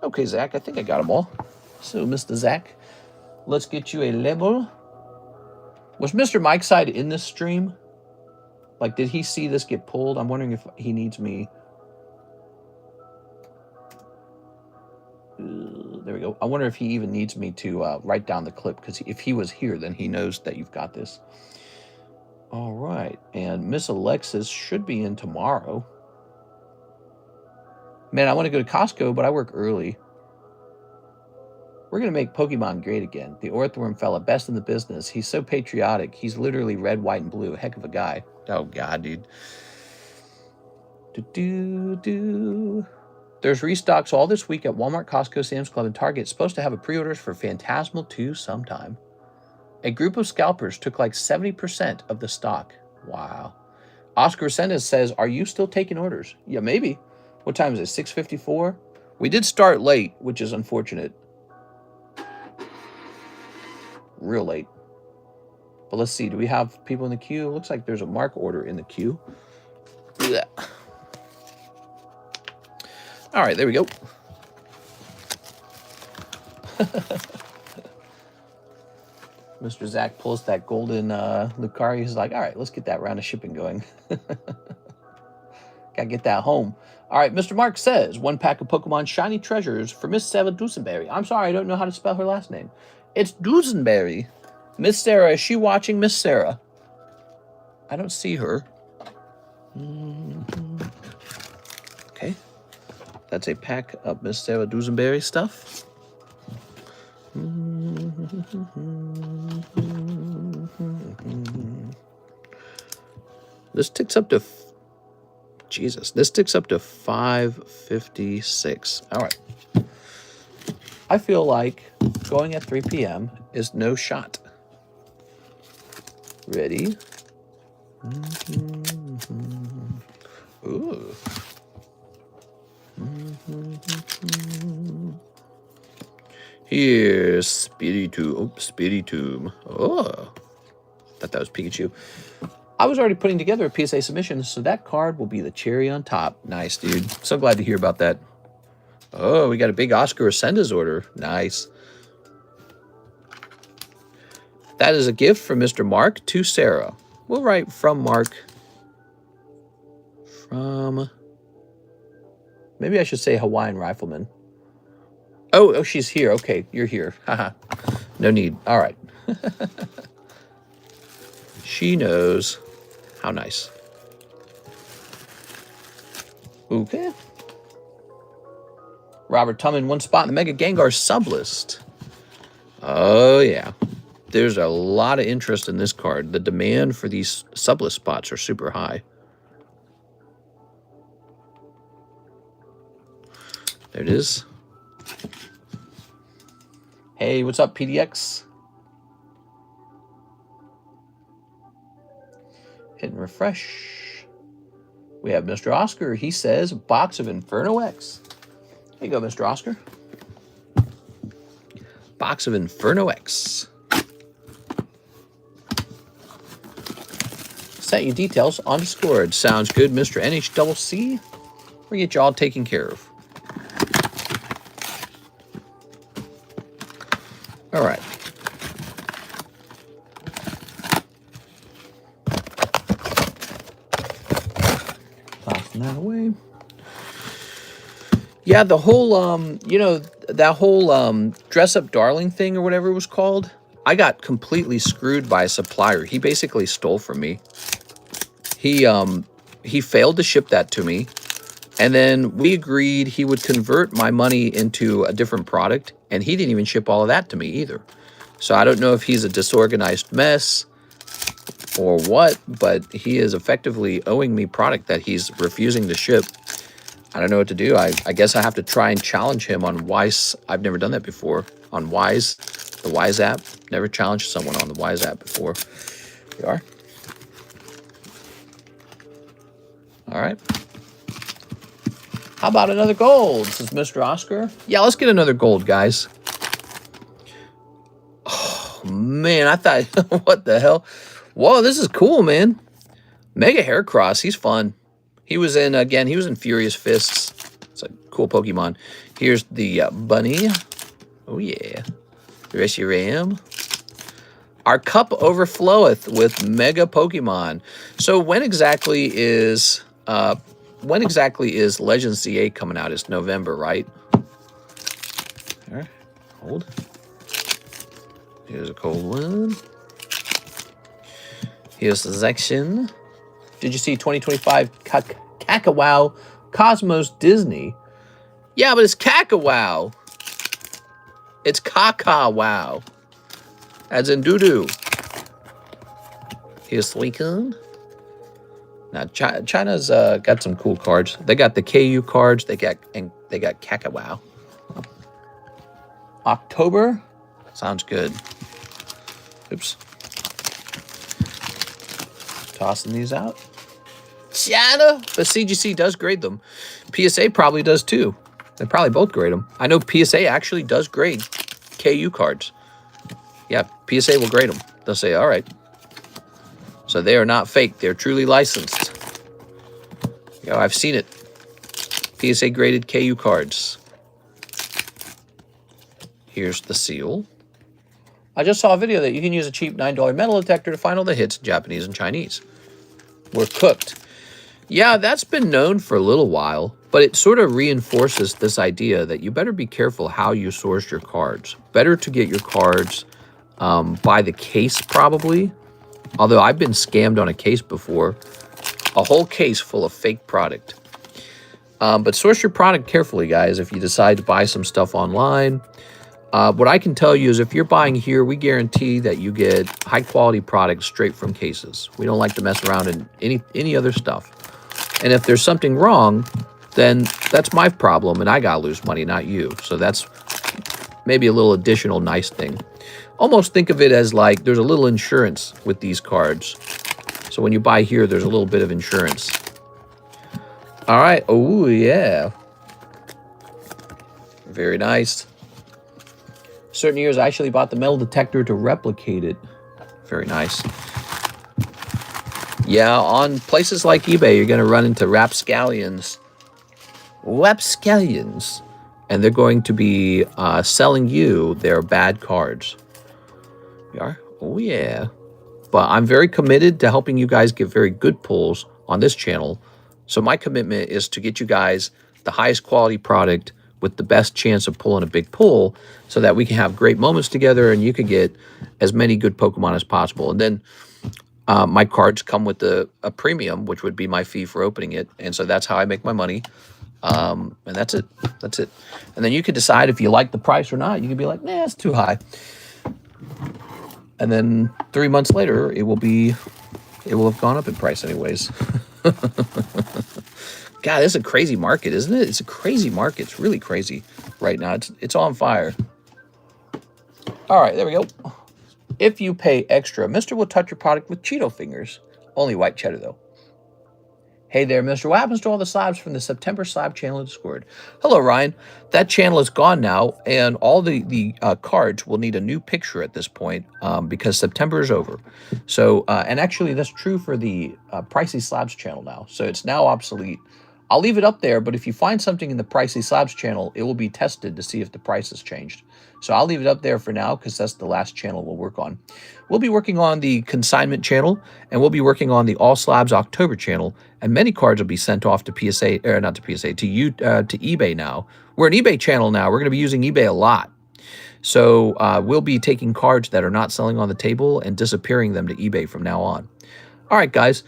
Okay, Zach, I think I got them all. So, Mr. Zach, let's get you a label. Was Mr. Mike's side in this stream? Like, did he see this get pulled? I'm wondering if he needs me. There we go. I wonder if he even needs me to write down the clip, because if he was here, then he knows that you've got this. All right. And Miss Alexis should be in tomorrow. Man, I want to go to Costco, but I work early. We're going to make Pokemon great again. The Orthworm fella, best in the business. He's so patriotic. He's literally red, white, and blue. Heck of a guy. Oh, God, dude. There's restocks all this week at Walmart, Costco, Sam's Club, and Target. It's supposed to have a pre-orders for Phantasmal 2 sometime. A group of scalpers took like 70% of the stock. Wow. Oscar Resendez says, are you still taking orders? Yeah, maybe. What time is it? 6:54? We did start late, which is unfortunate. Real late. But let's see. Do we have people in the queue? Looks like there's a Mark order in the queue. Yeah. All right, there we go. Mr. Zach pulls that golden Lucario. He's like, all right, let's get that round of shipping going. Gotta get that home. All right, Mr. Mark says, 1 pack of Pokemon Shiny Treasures for Miss Sarah Dusenberry. I'm sorry, I don't know how to spell her last name. It's Dusenberry. Miss Sarah, is she watching? Miss Sarah? I don't see her. Okay. That's a pack of Miss Sarah Dusenberry stuff. This ticks up to... Jesus, this ticks up to 5:56. All right. I feel like going at 3 p.m. is no shot. Ready? Ooh. Here's Spiritomb. Oh, Spiritomb. Oh. Thought that was Pikachu. I was already putting together a PSA submission, so that card will be the cherry on top. Nice, dude. So glad to hear about that. Oh, we got a big Oscar Resendez order. Nice. That is a gift from Mr. Mark to Sarah. We'll write from Mark. From... Maybe I should say Hawaiian Rifleman. Oh, she's here. Okay, you're here. Haha. No need. All right. She knows. How nice. Okay. Robert Tumman, 1 spot in the Mega Gengar sublist. Oh, yeah. There's a lot of interest in this card. The demand for these sublist spots are super high. There it is. Hey, what's up, PDX? Hit and refresh. We have Mr. Oscar. He says, box of Inferno X. Here you go, Mr. Oscar. Box of Inferno X. Set your details on Discord. Sounds good, Mr. NHCC. We get you all taken care of. All right. Tossing that away. Yeah, the whole, you know, that whole dress up darling thing or whatever it was called, I got completely screwed by a supplier. He basically stole from me. He failed to ship that to me. And then we agreed he would convert my money into a different product, and he didn't even ship all of that to me either. So I don't know if he's a disorganized mess or what, but he is effectively owing me product that he's refusing to ship. I don't know what to do. I guess I have to try and challenge him on Wise. I've never done that before. On Wise, the Wise app. Never challenged someone on the Wise app before. Here we are. All right. How about another gold, says Mr. Oscar? Yeah, let's get another gold, guys. Oh, man, I thought, what the hell? Whoa, this is cool, man. Mega Haircross, he's fun. He was in, again, he was in Furious Fists. It's a cool Pokemon. Here's the bunny. Oh, yeah. Reshiram. Our cup overfloweth with Mega Pokemon. So when exactly is Legends CA coming out? It's November, right? All right, hold. Here's a cold one. Here's the section. Did you see 2025 Kakawau Cosmos Disney? Yeah, but it's Kakawau. It's Kakawau. As in doo-doo. Here's Suicune. Now, China's got some cool cards. They got the KU cards. They got Kakawau. October. Sounds good. Oops. Tossing these out. China! But CGC does grade them. PSA probably does too. They probably both grade them. I know PSA actually does grade KU cards. Yeah, PSA will grade them. They'll say, all right. So they are not fake. They're truly licensed. You know, I've seen it. PSA graded KU cards. Here's the seal. I just saw a video that you can use a cheap $9 metal detector to find all the hits in Japanese and Chinese. We're cooked. Yeah, that's been known for a little while, but it sort of reinforces this idea that you better be careful how you source your cards. Better to get your cards by the case, probably. Although I've been scammed on a case before. A whole case full of fake product. But source your product carefully, guys, if you decide to buy some stuff online. What I can tell you is if you're buying here, we guarantee that you get high-quality products straight from cases. We don't like to mess around in any other stuff. And if there's something wrong, then that's my problem, and I gotta lose money, not you. So that's maybe a little additional nice thing. Almost think of it as like there's a little insurance with these cards. So when you buy here, there's a little bit of insurance. All right. Oh, yeah. Very nice. Certain years, I actually bought the metal detector to replicate it. Very nice. Yeah, on places like eBay, you're going to run into rapscallions. Rapscallions. And they're going to be selling you their bad cards. We are? Oh, yeah. But I'm very committed to helping you guys get very good pulls on this channel. So my commitment is to get you guys the highest quality product with the best chance of pulling a big pull so that we can have great moments together and you can get as many good Pokemon as possible. And then my cards come with a premium, which would be my fee for opening it. And so that's how I make my money. And that's it. That's it. And then you can decide if you like the price or not. You can be like, nah, it's too high. And then 3 months later, it will have gone up in price anyways. God, this is a crazy market, isn't it? It's a crazy market. It's really crazy right now. It's on fire. All right, there we go. If you pay extra, Mister will touch your product with Cheeto fingers. Only white cheddar, though. Hey there, mister. What happens to all the slabs from the September slab channel in Discord? Hello, Ryan. That channel is gone now, and all the cards will need a new picture at this point because September is over. So, and actually, that's true for the Pricey Slabs channel now. So it's now obsolete. I'll leave it up there, but if you find something in the Pricey Slabs channel, it will be tested to see if the price has changed. So I'll leave it up there for now because that's the last channel we'll work on. We'll be working on the consignment channel, and we'll be working on the All Slabs October channel, and many cards will be sent off to PSA, or not to PSA, to eBay now. We're an eBay channel now. We're going to be using eBay a lot. So we'll be taking cards that are not selling on the table and disappearing them to eBay from now on. All right, guys.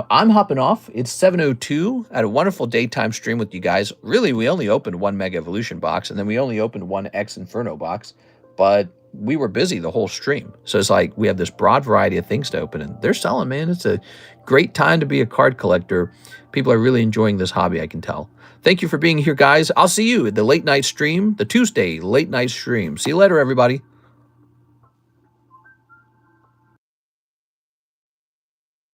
I'm hopping off. It's 7:02. I had a wonderful daytime stream with you guys. Really, we only opened one Mega Evolution box, and then we only opened one X Inferno box, but we were busy the whole stream. So it's like we have this broad variety of things to open, and they're selling, man. It's a great time to be a card collector. People are really enjoying this hobby, I can tell. Thank you for being here, guys. I'll see you at the late night stream, the Tuesday late night stream. See you later, everybody.